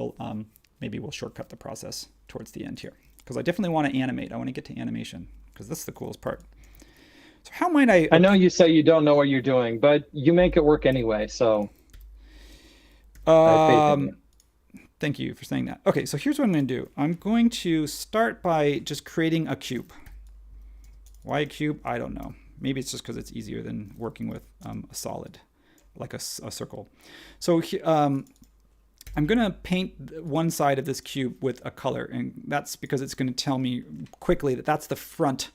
maybe we'll shortcut the process towards the end here. Because I definitely want to animate. I want to get to animation, because this is the coolest part. So how might I... I know you say you don't know what you're doing, but you make it work anyway, so... I have faith in you. Thank you for saying that. Okay, so here's what I'm going to do. I'm going to start by just creating a cube. Why a cube? I don't know. Maybe it's just because it's easier than working with a solid, like a circle. So I'm going to paint one side of this cube with a color, and that's because it's going to tell me quickly that that's the front.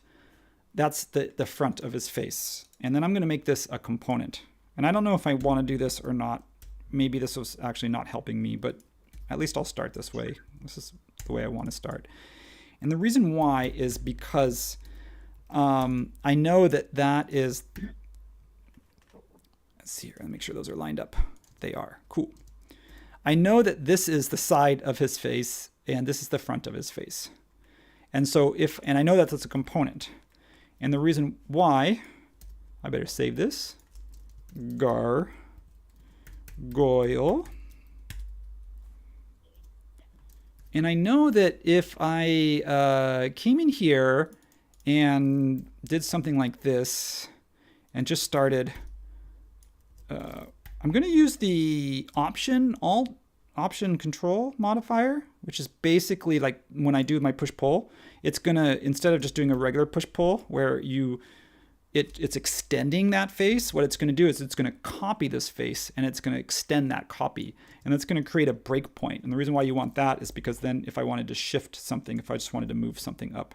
That's the front of his face. And then I'm going to make this a component. And I don't know if I want to do this or not. Maybe this was actually not helping me, but at least I'll start this way. This is the way I want to start. And the reason why is because I know that is let's see here. Let me make sure those are lined up. They are. Cool. I know that this is the side of his face and this is the front of his face. And so and I know that that's a component. And the reason why, I better save this. Gargoyle. And I know that if I came in here and did something like this and just started, I'm going to use the option control modifier, which is basically like when I do my push pull, it's going to, instead of just doing a regular push pull where it's extending that face, what it's going to do is it's going to copy this face and it's going to extend that copy. And that's going to create a breakpoint. And the reason why you want that is because then if I wanted to shift something, if I just wanted to move something up.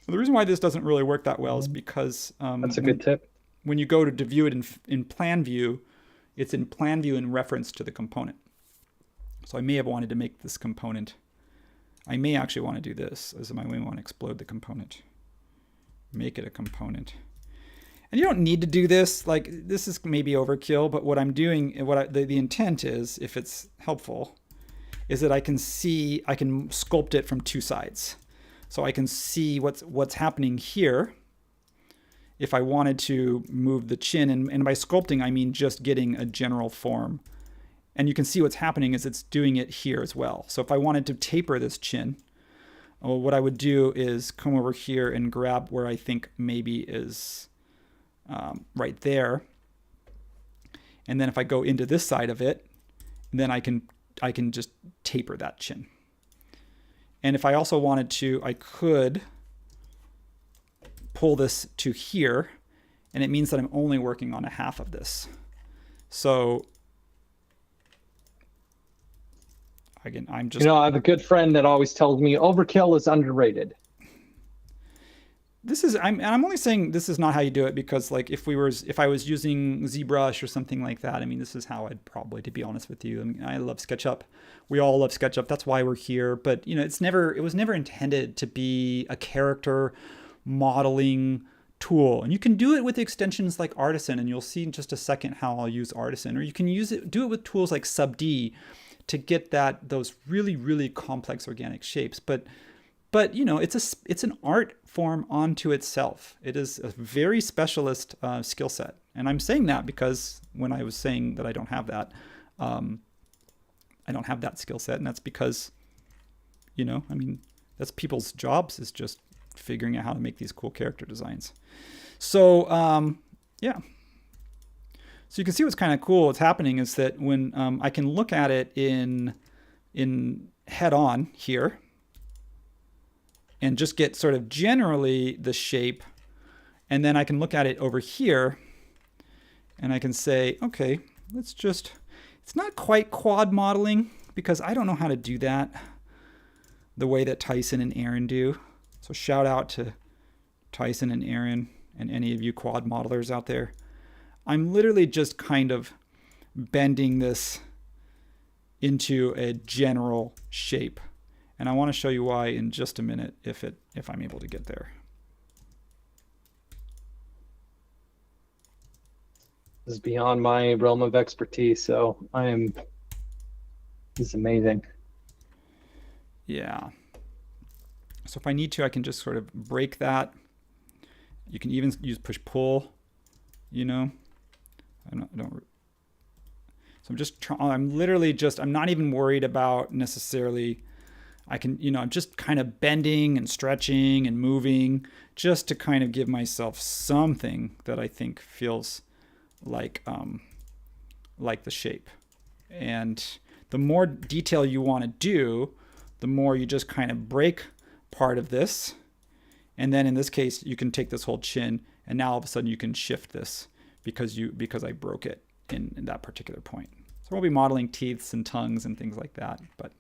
The reason why this doesn't really work that well is because that's a good tip. When you go to view it in plan view, it's in plan view in reference to the component. So I may have wanted to make this component. I may actually want to do this, as I may want to explode the component. Make it a component. And you don't need to do this. Like, this is maybe overkill, but what I'm doing, the intent is, if it's helpful, is that I can sculpt it from two sides. So I can see what's happening here if I wanted to move the chin. And by sculpting, I mean just getting a general form. And you can see what's happening is it's doing it here as well. So if I wanted to taper this chin, well, what I would do is come over here and grab where I think maybe is right there. And then if I go into this side of it, then I can just taper that chin. And if I also wanted to, I could pull this to here, and it means that I'm only working on a half of this. So again, I'm just... I have a good friend that always tells me overkill is underrated. I'm only saying this is not how you do it because, like, if I was using ZBrush or something like that, I mean, this is how I'd probably, to be honest with you. I mean, I love SketchUp. We all love SketchUp. That's why we're here. But it was never intended to be a character modeling tool. And you can do it with extensions like Artisan, and you'll see in just a second how I'll use Artisan. Or you can do it with tools like Sub-D to get those really, really complex organic shapes. But it's an art form onto itself. It is a very specialist skill set. And I'm saying that because when I was saying that I don't have that skill set. And that's because, that's people's jobs, is just figuring out how to make these cool character designs. So, yeah. So you can see what's kind of cool. What's happening is that when I can look at it in head on here, and just get sort of generally the shape. And then I can look at it over here and I can say, okay, it's not quite quad modeling because I don't know how to do that the way that Tyson and Aaron do. So shout out to Tyson and Aaron and any of you quad modelers out there. I'm literally just kind of bending this into a general shape. And I want to show you why in just a minute if I'm able to get there. This is beyond my realm of expertise, so this is amazing. Yeah. So if I need to, I can just sort of break that. You can even use push-pull, So I'm not even worried about necessarily... I'm just kind of bending and stretching and moving just to kind of give myself something that I think feels like the shape. And the more detail you want to do, the more you just kind of break part of this. And then in this case, you can take this whole chin and now all of a sudden you can shift this because I broke it in that particular point. So we'll be modeling teeths and tongues and things like that, but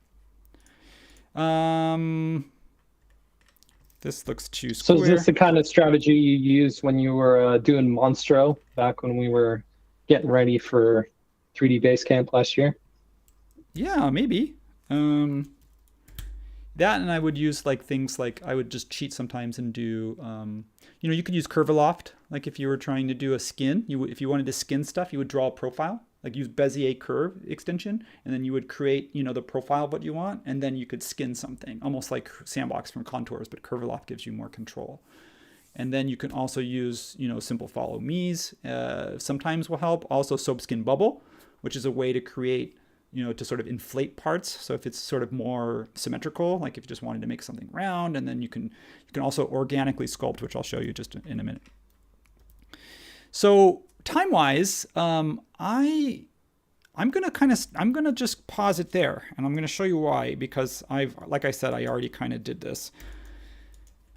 this looks too square. So is this the kind of strategy you used when you were doing Monstro back when we were getting ready for 3D Basecamp last year? Yeah, maybe. In That, and I would use like things like, I would just cheat sometimes and do, you could use Curviloft. Like if you were trying to do a skin, if you wanted to skin stuff, you would draw a profile, like use Bezier curve extension, and then you would create, the profile of what you want, and then you could skin something, almost like Sandbox from Contours, but Curviloft gives you more control. And then you can also use, simple follow me's, sometimes will help. Also Soapskin Bubble, which is a way to create, to sort of inflate parts. So if it's sort of more symmetrical, like if you just wanted to make something round, and then you can also organically sculpt, which I'll show you just in a minute. So time-wise, I'm gonna just pause it there, and I'm gonna show you why, because like I said, I already kind of did this.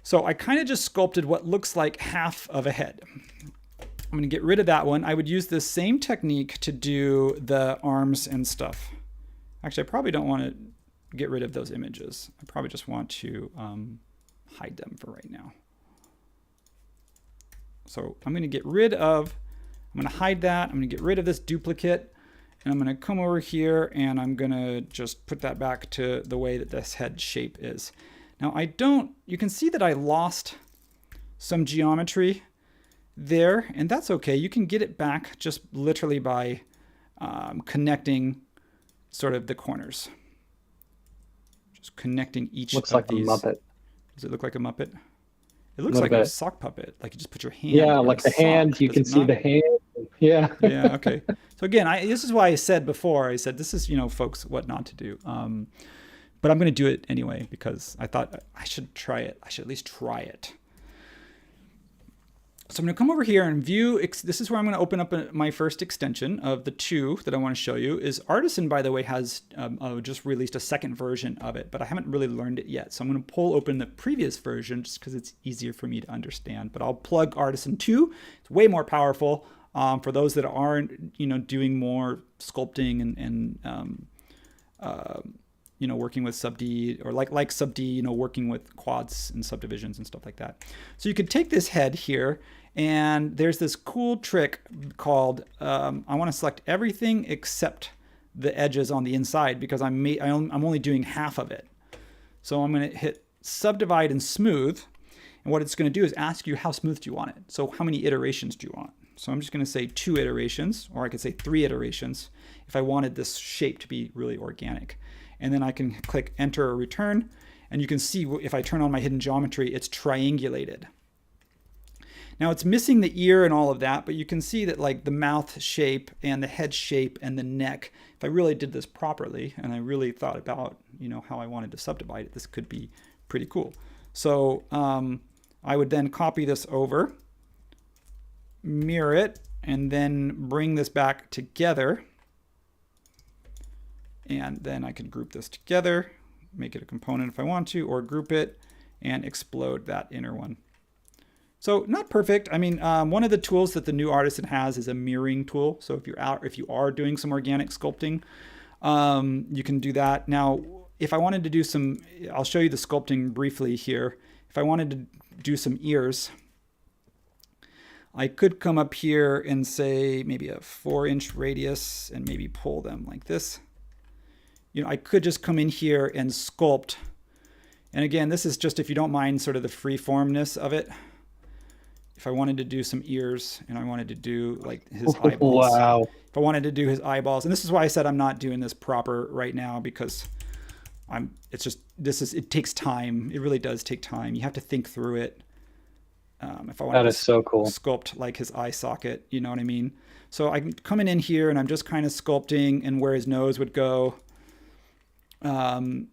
So I kind of just sculpted what looks like half of a head. I'm going to get rid of that one. I would use this same technique to do the arms and stuff. Actually, I probably don't want to get rid of those images. I probably just want to hide them for right now. So I'm going to hide that. I'm going to get rid of this duplicate, and I'm going to come over here, and I'm going to just put that back to the way that this head shape is. Now you can see that I lost some geometry there, and that's okay. You can get it back just literally by connecting sort of the corners. Just connecting each Looks of like these. a Muppet. Does it look like a Muppet? It looks like a sock puppet. Like you just put your hand. Yeah, like the hand. You can see the hand. Yeah. Yeah. Okay. So again, this is why I said before. I said this is folks what not to do. But I'm going to do it anyway because I thought I should try it. I should at least try it. So I'm going to come over here and view. This is where I'm going to open up my first extension of the two that I want to show you. Artisan, by the way, has just released a second version of it, but I haven't really learned it yet. So I'm going to pull open the previous version just because it's easier for me to understand. But I'll plug Artisan 2. It's way more powerful for those that aren't, doing more sculpting and working with sub D or like sub D, working with quads and subdivisions and stuff like that. So you could take this head here, and there's this cool trick called, I want to select everything except the edges on the inside because I'm only doing half of it. So I'm going to hit subdivide and smooth. And what it's going to do is ask you how smooth do you want it? So how many iterations do you want? So I'm just going to say 2 iterations, or I could say 3 iterations if I wanted this shape to be really organic. And then I can click enter or return, and you can see if I turn on my hidden geometry, it's triangulated. Now it's missing the ear and all of that, but you can see that like the mouth shape and the head shape and the neck, if I really did this properly and I really thought about, how I wanted to subdivide it, this could be pretty cool. So I would then copy this over, mirror it, and then bring this back together. And then I can group this together, make it a component if I want to, or group it and explode that inner one. So not perfect. I mean, one of the tools that the new Artisan has is a mirroring tool. So if you are doing some organic sculpting, you can do that. Now, if I wanted to do I'll show you the sculpting briefly here. If I wanted to do some ears, I could come up here and say maybe a 4-inch radius and maybe pull them like this. I could just come in here and sculpt. And again, this is just if you don't mind sort of the free-formness of it. If I wanted to do some ears and I wanted to do like his eyeballs. Wow. If I wanted to do his eyeballs. And this is why I said I'm not doing this proper right now because it takes time. It really does take time. You have to think through it. If I wanted that is so cool. Sculpt like his eye socket, you know what I mean? So I'm coming in here and I'm just kind of sculpting and where his nose would go. And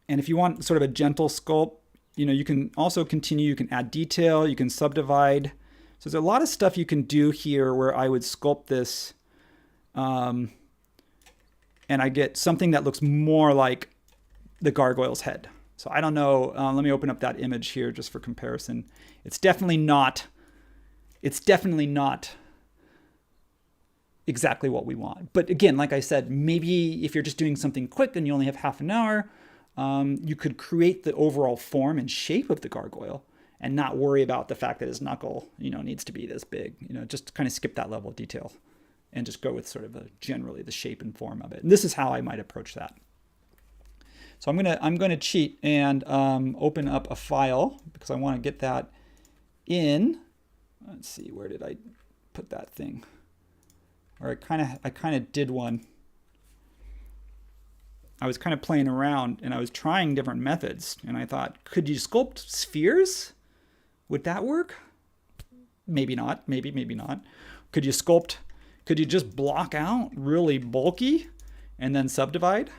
if you want sort of a gentle sculpt, you can also continue, you can add detail, you can subdivide. So there's a lot of stuff you can do here where I would sculpt this and I get something that looks more like the gargoyle's head. So I don't know, let me open up that image here just for comparison. It's definitely not exactly what we want. But again, like I said, maybe if you're just doing something quick and you only have half an hour, you could create the overall form and shape of the gargoyle and not worry about the fact that his knuckle, needs to be this big. Just kind of skip that level of detail and just go with sort of generally the shape and form of it. And this is how I might approach that. So I'm gonna cheat and open up a file because I want to get that in. Let's see, where did I put that thing? Or I kind of did one. I was kind of playing around and I was trying different methods, and I thought, could you sculpt spheres? Would that work? Maybe not. Maybe not. Could you just block out really bulky and then subdivide?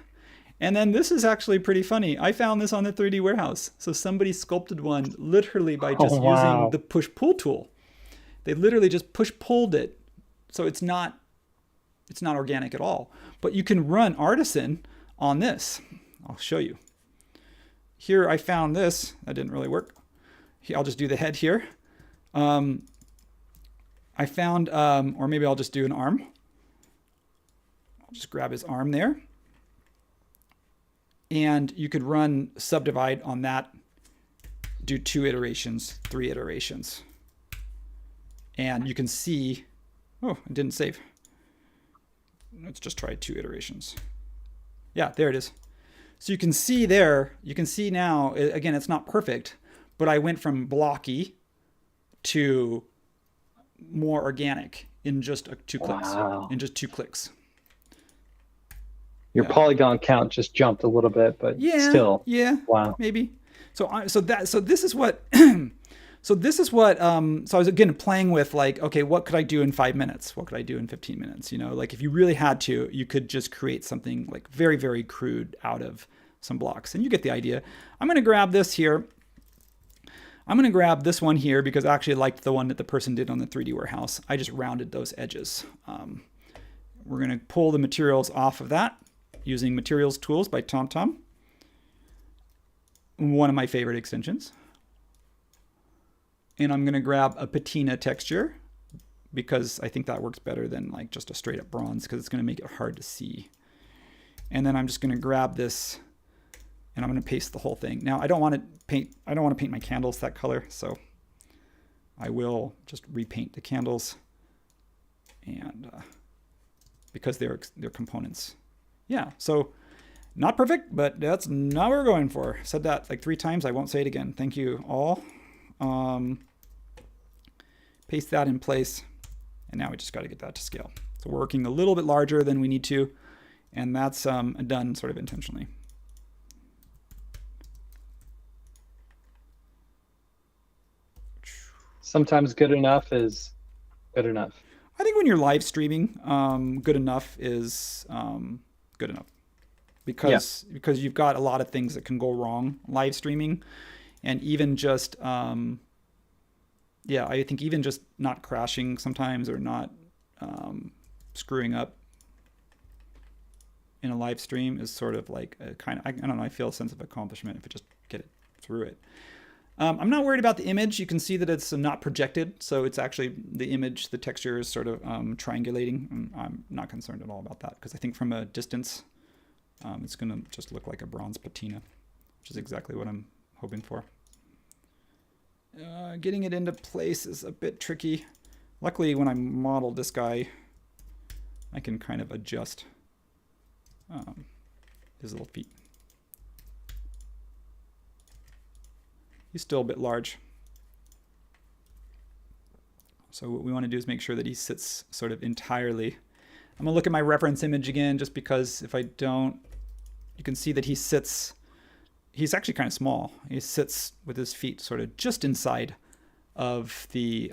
And then this is actually pretty funny. I found this on the 3D warehouse. So somebody sculpted one literally by just using the push-pull tool. They literally just push-pulled it. So it's not organic at all. But you can run Artisan on this. I'll show you. Here I found this. That didn't really work. Here, I'll just do the head here. I found, or maybe I'll just do an arm. I'll just grab his arm there. And you could run subdivide on that, do 2 iterations, 3 iterations. And you can see, oh, it didn't save. Let's just try 2 iterations. Yeah, there it is. So you can see there, you can see now, again, it's not perfect, but I went from blocky to more organic in just 2 clicks. Wow. In just 2 clicks. Your polygon count just jumped a little bit, but still. Yeah. Wow. Maybe. So this is what so I was again playing with like, okay, what could I do in 5 minutes? What could I do in 15 minutes? You know, like if you really had to, you could just create something like very, very crude out of some blocks, and you get the idea. I'm going to grab this here. I'm going to grab this one here because I actually liked the one that the person did on the 3D warehouse. I just rounded those edges. We're going to pull the materials off of that using Materials Tools by TomTom. One of my favorite extensions. And I'm going to grab a patina texture because I think that works better than like just a straight up bronze because it's going to make it hard to see. And then I'm just going to grab this and I'm going to paste the whole thing. Now I don't want to paint my candles that color, so I will just repaint the candles, and because they're components. Yeah, so not perfect, but that's not what we're going for. Said that like 3 times. I won't say it again. Thank you all. Paste that in place, and now we just got to get that to scale. So we're working a little bit larger than we need to, and that's done sort of intentionally. Sometimes good enough is good enough. I think when you're live streaming, good enough is good enough because you've got a lot of things that can go wrong live streaming, and even just I think even just not crashing sometimes or not screwing up in a live stream is sort of like a kind of, I don't know, I feel a sense of accomplishment if I just get it through it. I'm not worried about the image. You can see that it's not projected, so it's actually the image, the texture is sort of triangulating. I'm not concerned at all about that because I think from a distance, it's going to just look like a bronze patina, which is exactly what I'm hoping for. Getting it into place is a bit tricky. Luckily, when I modeled this guy, I can kind of adjust his little feet. He's still a bit large. So what we want to do is make sure that he sits sort of entirely. I'm going to look at my reference image again, just because if I don't, you can see that he sits, he's actually kind of small. He sits with his feet sort of just inside of the,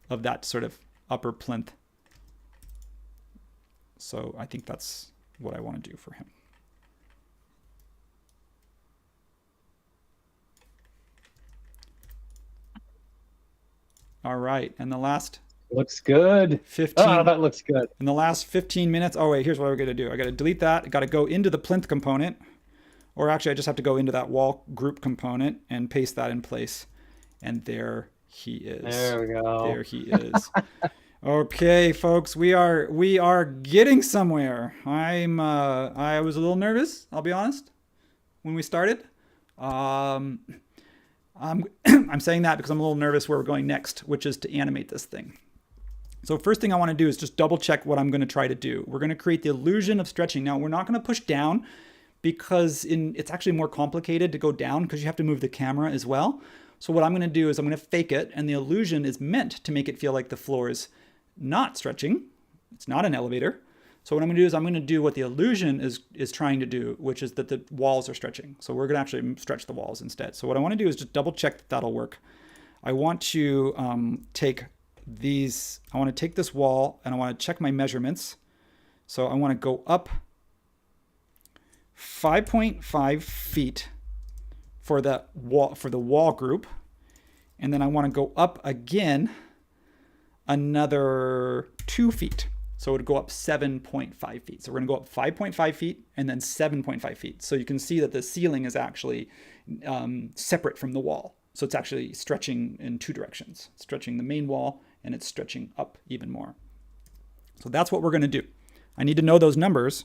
of that sort of upper plinth. So I think that's what I want to do for him. All right, and the last looks good. 15. Oh, that looks good. In the last 15 minutes. Oh wait, here's what we're gonna do. I gotta delete that. I gotta go into the plinth component, or actually, I just have to go into that wall group component and paste that in place. And there he is. There we go. There he is. Okay, folks, we are getting somewhere. I was a little nervous, I'll be honest, when we started. I'm saying that because I'm a little nervous where we're going next, which is to animate this thing. So first thing I want to do is just double check what I'm going to try to do. We're going to create the illusion of stretching. Now we're not going to push down because it's actually more complicated to go down because you have to move the camera as well. So what I'm going to do is I'm going to fake it, and the illusion is meant to make it feel like the floor is not stretching. It's not an elevator. So what I'm going to do is I'm going to do what the illusion is trying to do, which is that the walls are stretching. So we're going to actually stretch the walls instead. So what I want to do is just double check that that'll work. I want to take these, I want to take this wall and I want to check my measurements. So I want to go up 5.5 feet for the wall group. And then I want to go up again another 2 feet. So it would go up 7.5 feet. So we're going to go up 5.5 feet and then 7.5 feet. So you can see that the ceiling is actually separate from the wall. So it's actually stretching in two directions. It's stretching the main wall and it's stretching up even more. So that's what we're going to do. I need to know those numbers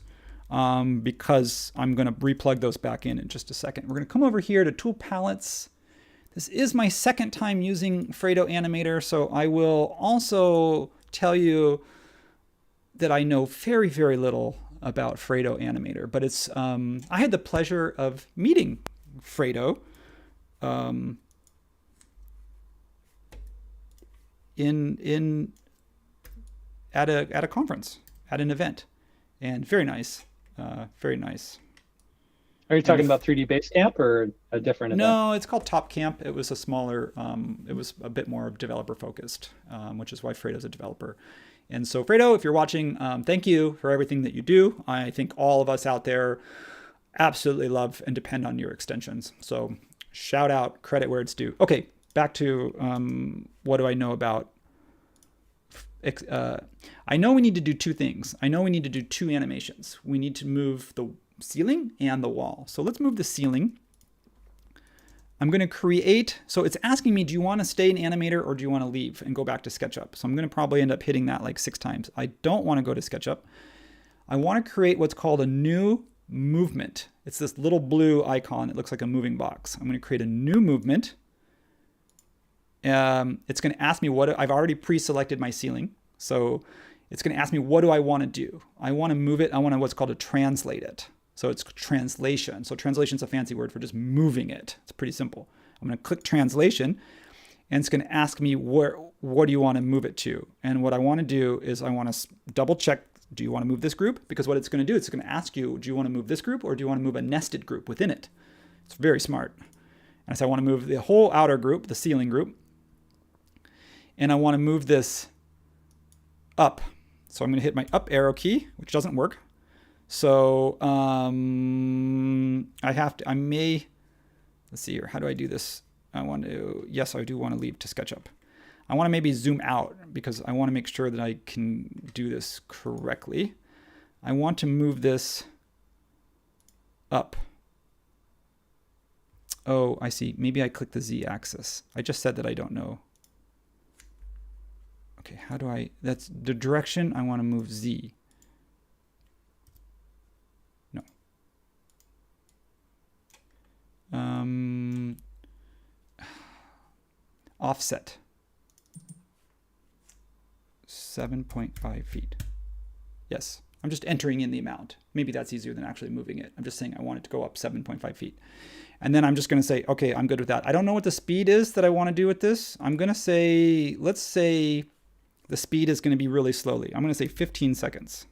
because I'm going to replug those back in just a second. We're going to come over here to Tool Palettes. This is my second time using Fredo Animator, so I will also tell you that I know very, very little about Fredo Animator, but it's I had the pleasure of meeting Fredo at a conference, at an event, and very nice, very nice. Are you talking about 3D Base Camp or a different event? No, it's called Top Camp. It was a smaller, it was a bit more developer focused, which is why Fredo's a developer. And so Fredo, if you're watching, thank you for everything that you do. I think all of us out there absolutely love and depend on your extensions. So shout out, credit where it's due. Okay, back to what do I know about? I know we need to do two things. I know we need to do two animations. We need to move the ceiling and the wall. So let's move the ceiling. I'm going to create, so it's asking me, do you want to stay in Animator or do you want to leave and go back to SketchUp? So I'm going to probably end up hitting that like 6 times. I don't want to go to SketchUp. I want to create what's called a new movement. It's this little blue icon. It looks like a moving box. I'm going to create a new movement. It's going to ask me what, I've already pre-selected my ceiling. So it's going to ask me, what do I want to do? I want to move it. I want to what's called a translate it. So it's translation. So translation is a fancy word for just moving it. It's pretty simple. I'm going to click translation and it's going to ask me what do you want to move it to? And what I want to do is I want to double check, do you want to move this group? Because what it's going to do, it's going to ask you, do you want to move this group or do you want to move a nested group within it? It's very smart. And so I want to move the whole outer group, the ceiling group. And I want to move this up. So I'm going to hit my up arrow key, which doesn't work. So I let's see here. How do I do this? Yes, I do want to leave to SketchUp. I want to maybe zoom out because I want to make sure that I can do this correctly. I want to move this up. Oh, I see. Maybe I click the Z axis. I just said that I don't know. Okay, how do I, that's the direction I want to move Z. No. Offset. 7.5 feet. Yes, I'm just entering in the amount. Maybe that's easier than actually moving it. I'm just saying I want it to go up 7.5 feet. And then I'm just going to say, okay, I'm good with that. I don't know what the speed is that I want to do with this. I'm going to say, let's say the speed is going to be really slowly. I'm going to say 15 seconds.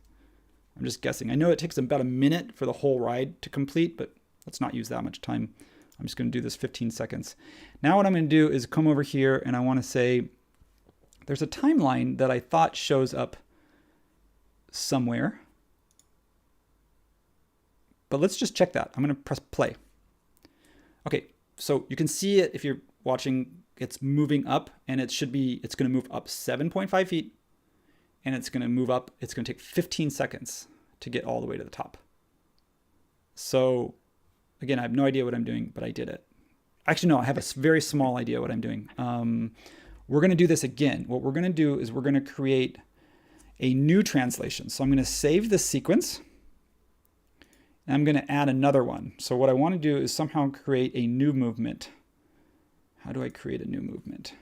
I'm just guessing. I know it takes about a minute for the whole ride to complete, but let's not use that much time. I'm just going to do this 15 seconds. Now what I'm going to do is come over here and I want to say, there's a timeline that I thought shows up somewhere. But let's just check that. I'm going to press play. Okay, so you can see it if you're watching, it's moving up and it's going to move up 7.5 feet and it's going to move up. It's going to take 15 seconds to get all the way to the top. So again, I have no idea what I'm doing, but I did it. Actually, no, I have a very small idea what I'm doing. We're going to do this again. What we're going to do is we're going to create a new translation. So I'm going to save this sequence. And I'm going to add another one. So what I want to do is somehow create a new movement. How do I create a new movement?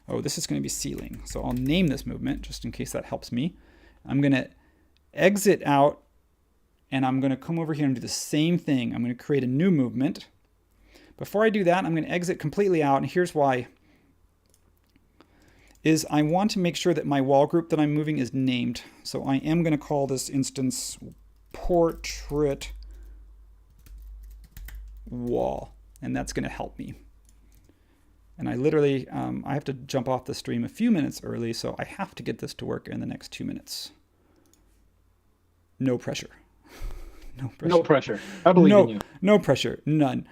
Oh, this is going to be ceiling. So I'll name this movement just in case that helps me. I'm going to exit out And I'm going to come over here and do the same thing. I'm going to create a new movement. Before I do that, I'm going to exit completely out. And here's why. Is I want to make sure that my wall group that I'm moving is named. So I am going to call this instance portrait wall. And that's going to help me. And I literally, I have to jump off the stream a few minutes early, so I have to get this to work in the next 2 minutes. No pressure. No pressure. No pressure. I believe in you. No pressure. None.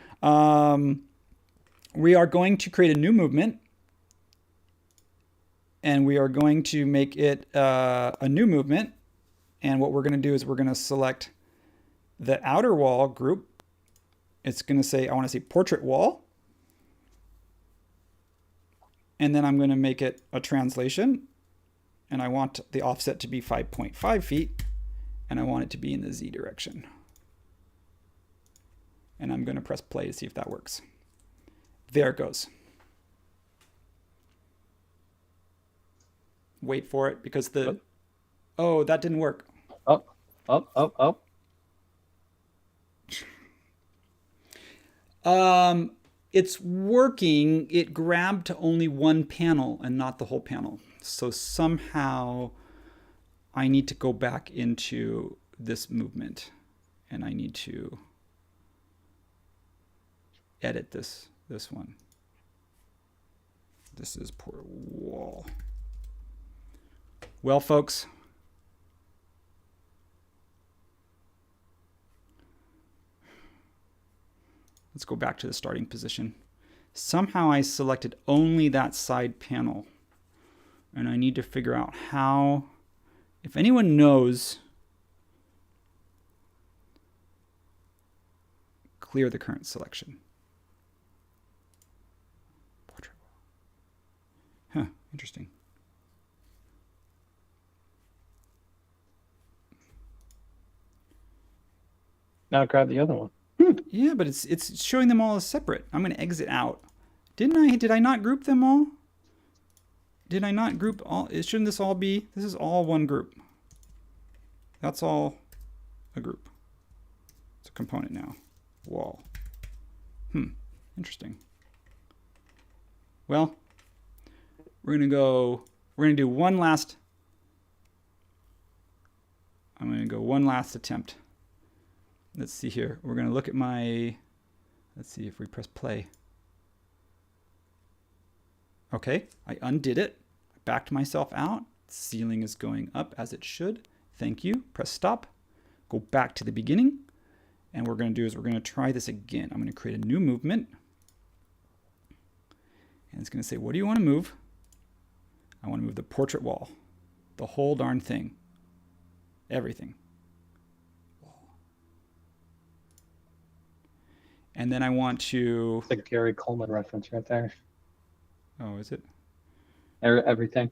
We are going to create a new movement. And we are going to make it a new movement. And what we're going to do is we're going to select the outer wall group. It's going to say, I want to say portrait wall. And then I'm going to make it a translation. And I want the offset to be 5.5 feet. And I want it to be in the Z direction. And I'm going to press play to see if that works. There it goes. Wait for it because the... Oh, that didn't work. Up, up, up, up. It's working. It grabbed only one panel and not the whole panel. So somehow I need to go back into this movement and I need to edit this one. This is poor wall. Well, folks, let's go back to the starting position. Somehow I selected only that side panel. And I need to figure out how, if anyone knows, clear the current selection. Huh, interesting. Now grab the other one. Yeah, but it's showing them all as separate. I'm going to exit out. Did I not group them all? Did I not group all? Shouldn't this all be? This is all one group. That's all a group. It's a component now. Wall. Interesting. Well, we're going to do one last. I'm going to go one last attempt. Let's see here. We're going to look at let's see if we press play. Okay, I undid it. I backed myself out. Ceiling is going up as it should. Thank you. Press stop. Go back to the beginning. And what we're going to do is we're going to try this again. I'm going to create a new movement. And it's going to say, what do you want to move? I want to move the portrait wall. The whole darn thing. Everything. And then I want to... It's a Gary Coleman reference right there. Oh, is it? Everything.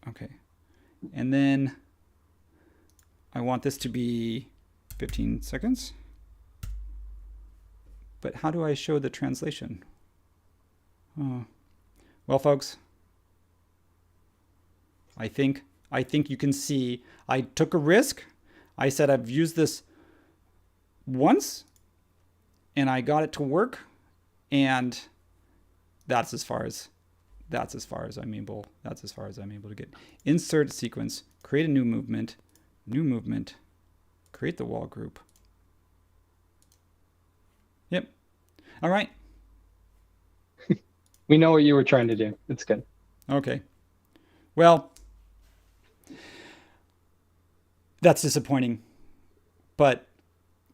Okay. And then I want this to be 15 seconds. But how do I show the translation? Oh. Well, folks, I think you can see I took a risk. I said I've used this once and I got it to work, and that's as far as I'm able to get. Insert sequence, create a new movement, create the wall group. Yep. All right. We know what you were trying to do. It's good. Okay. Well, that's disappointing, but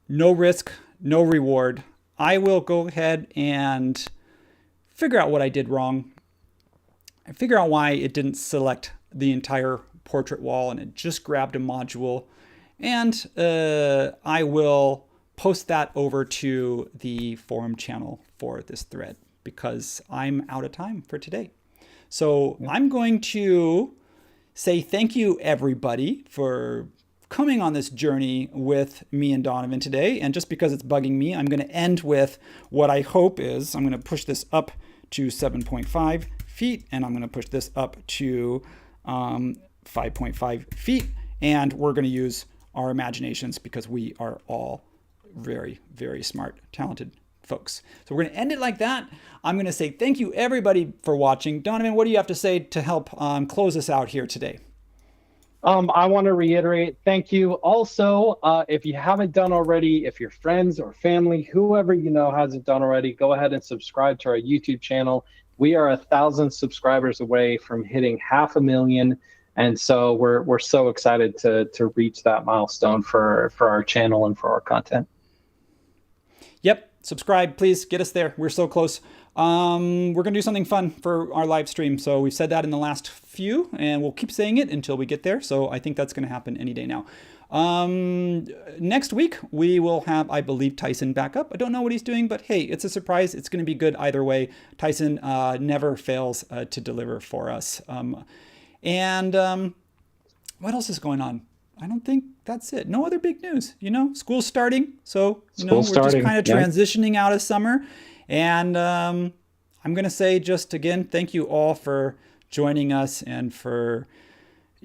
no risk, no reward. I will go ahead and figure out what I did wrong. I figure out why it didn't select the entire portrait wall and it just grabbed a module. And I will post that over to the forum channel for this thread because I'm out of time for today. So I'm going to say thank you, everybody, for coming on this journey with me and Donovan today. And just because it's bugging me, I'm going to end with what I hope is, I'm going to push this up to 7.5 feet, and I'm going to push this up to 5.5 feet. And we're going to use our imaginations, because we are all very, very smart, talented folks. So we're going to end it like that. I'm going to say thank you, everybody, for watching. Donovan, what do you have to say to help close us out here today? I want to reiterate, thank you. Also, if you haven't done already, if your friends or family, whoever you know hasn't done already, go ahead and subscribe to our YouTube channel. We are 1,000 subscribers away from hitting 500,000. And so we're so excited to reach that milestone for our channel and for our content. Yep. Subscribe, please get us there. We're so close. We're going to do something fun for our live stream. So we've said that in the last few, and we'll keep saying it until we get there. So I think that's going to happen any day now. Next week, we will have, I believe, Tyson back up. I don't know what he's doing, but hey, it's a surprise. It's going to be good either way. Tyson never fails to deliver for us. What else is going on? I don't think that's it. No other big news. School's starting. So, we're just kind of transitioning out of summer. And I'm going to say just again, thank you all for joining us and for,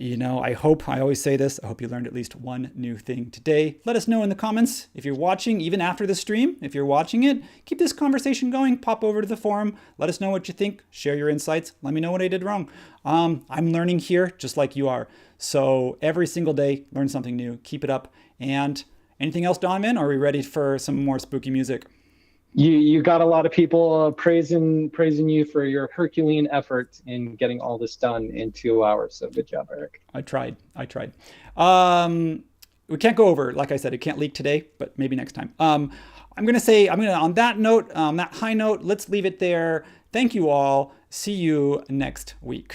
I always say this, I hope you learned at least one new thing today. Let us know in the comments if you're watching, even after the stream, if you're watching it, keep this conversation going, pop over to the forum, let us know what you think, share your insights, let me know what I did wrong. I'm learning here just like you are. So every single day, learn something new, keep it up. And anything else, Donovan? Are we ready for some more spooky music? You got a lot of people praising you for your Herculean effort in getting all this done in 2 hours. So good job, Eric. I tried. We can't go over, like I said, it can't leak today, but maybe next time. On that note, that high note, let's leave it there. Thank you all. See you next week.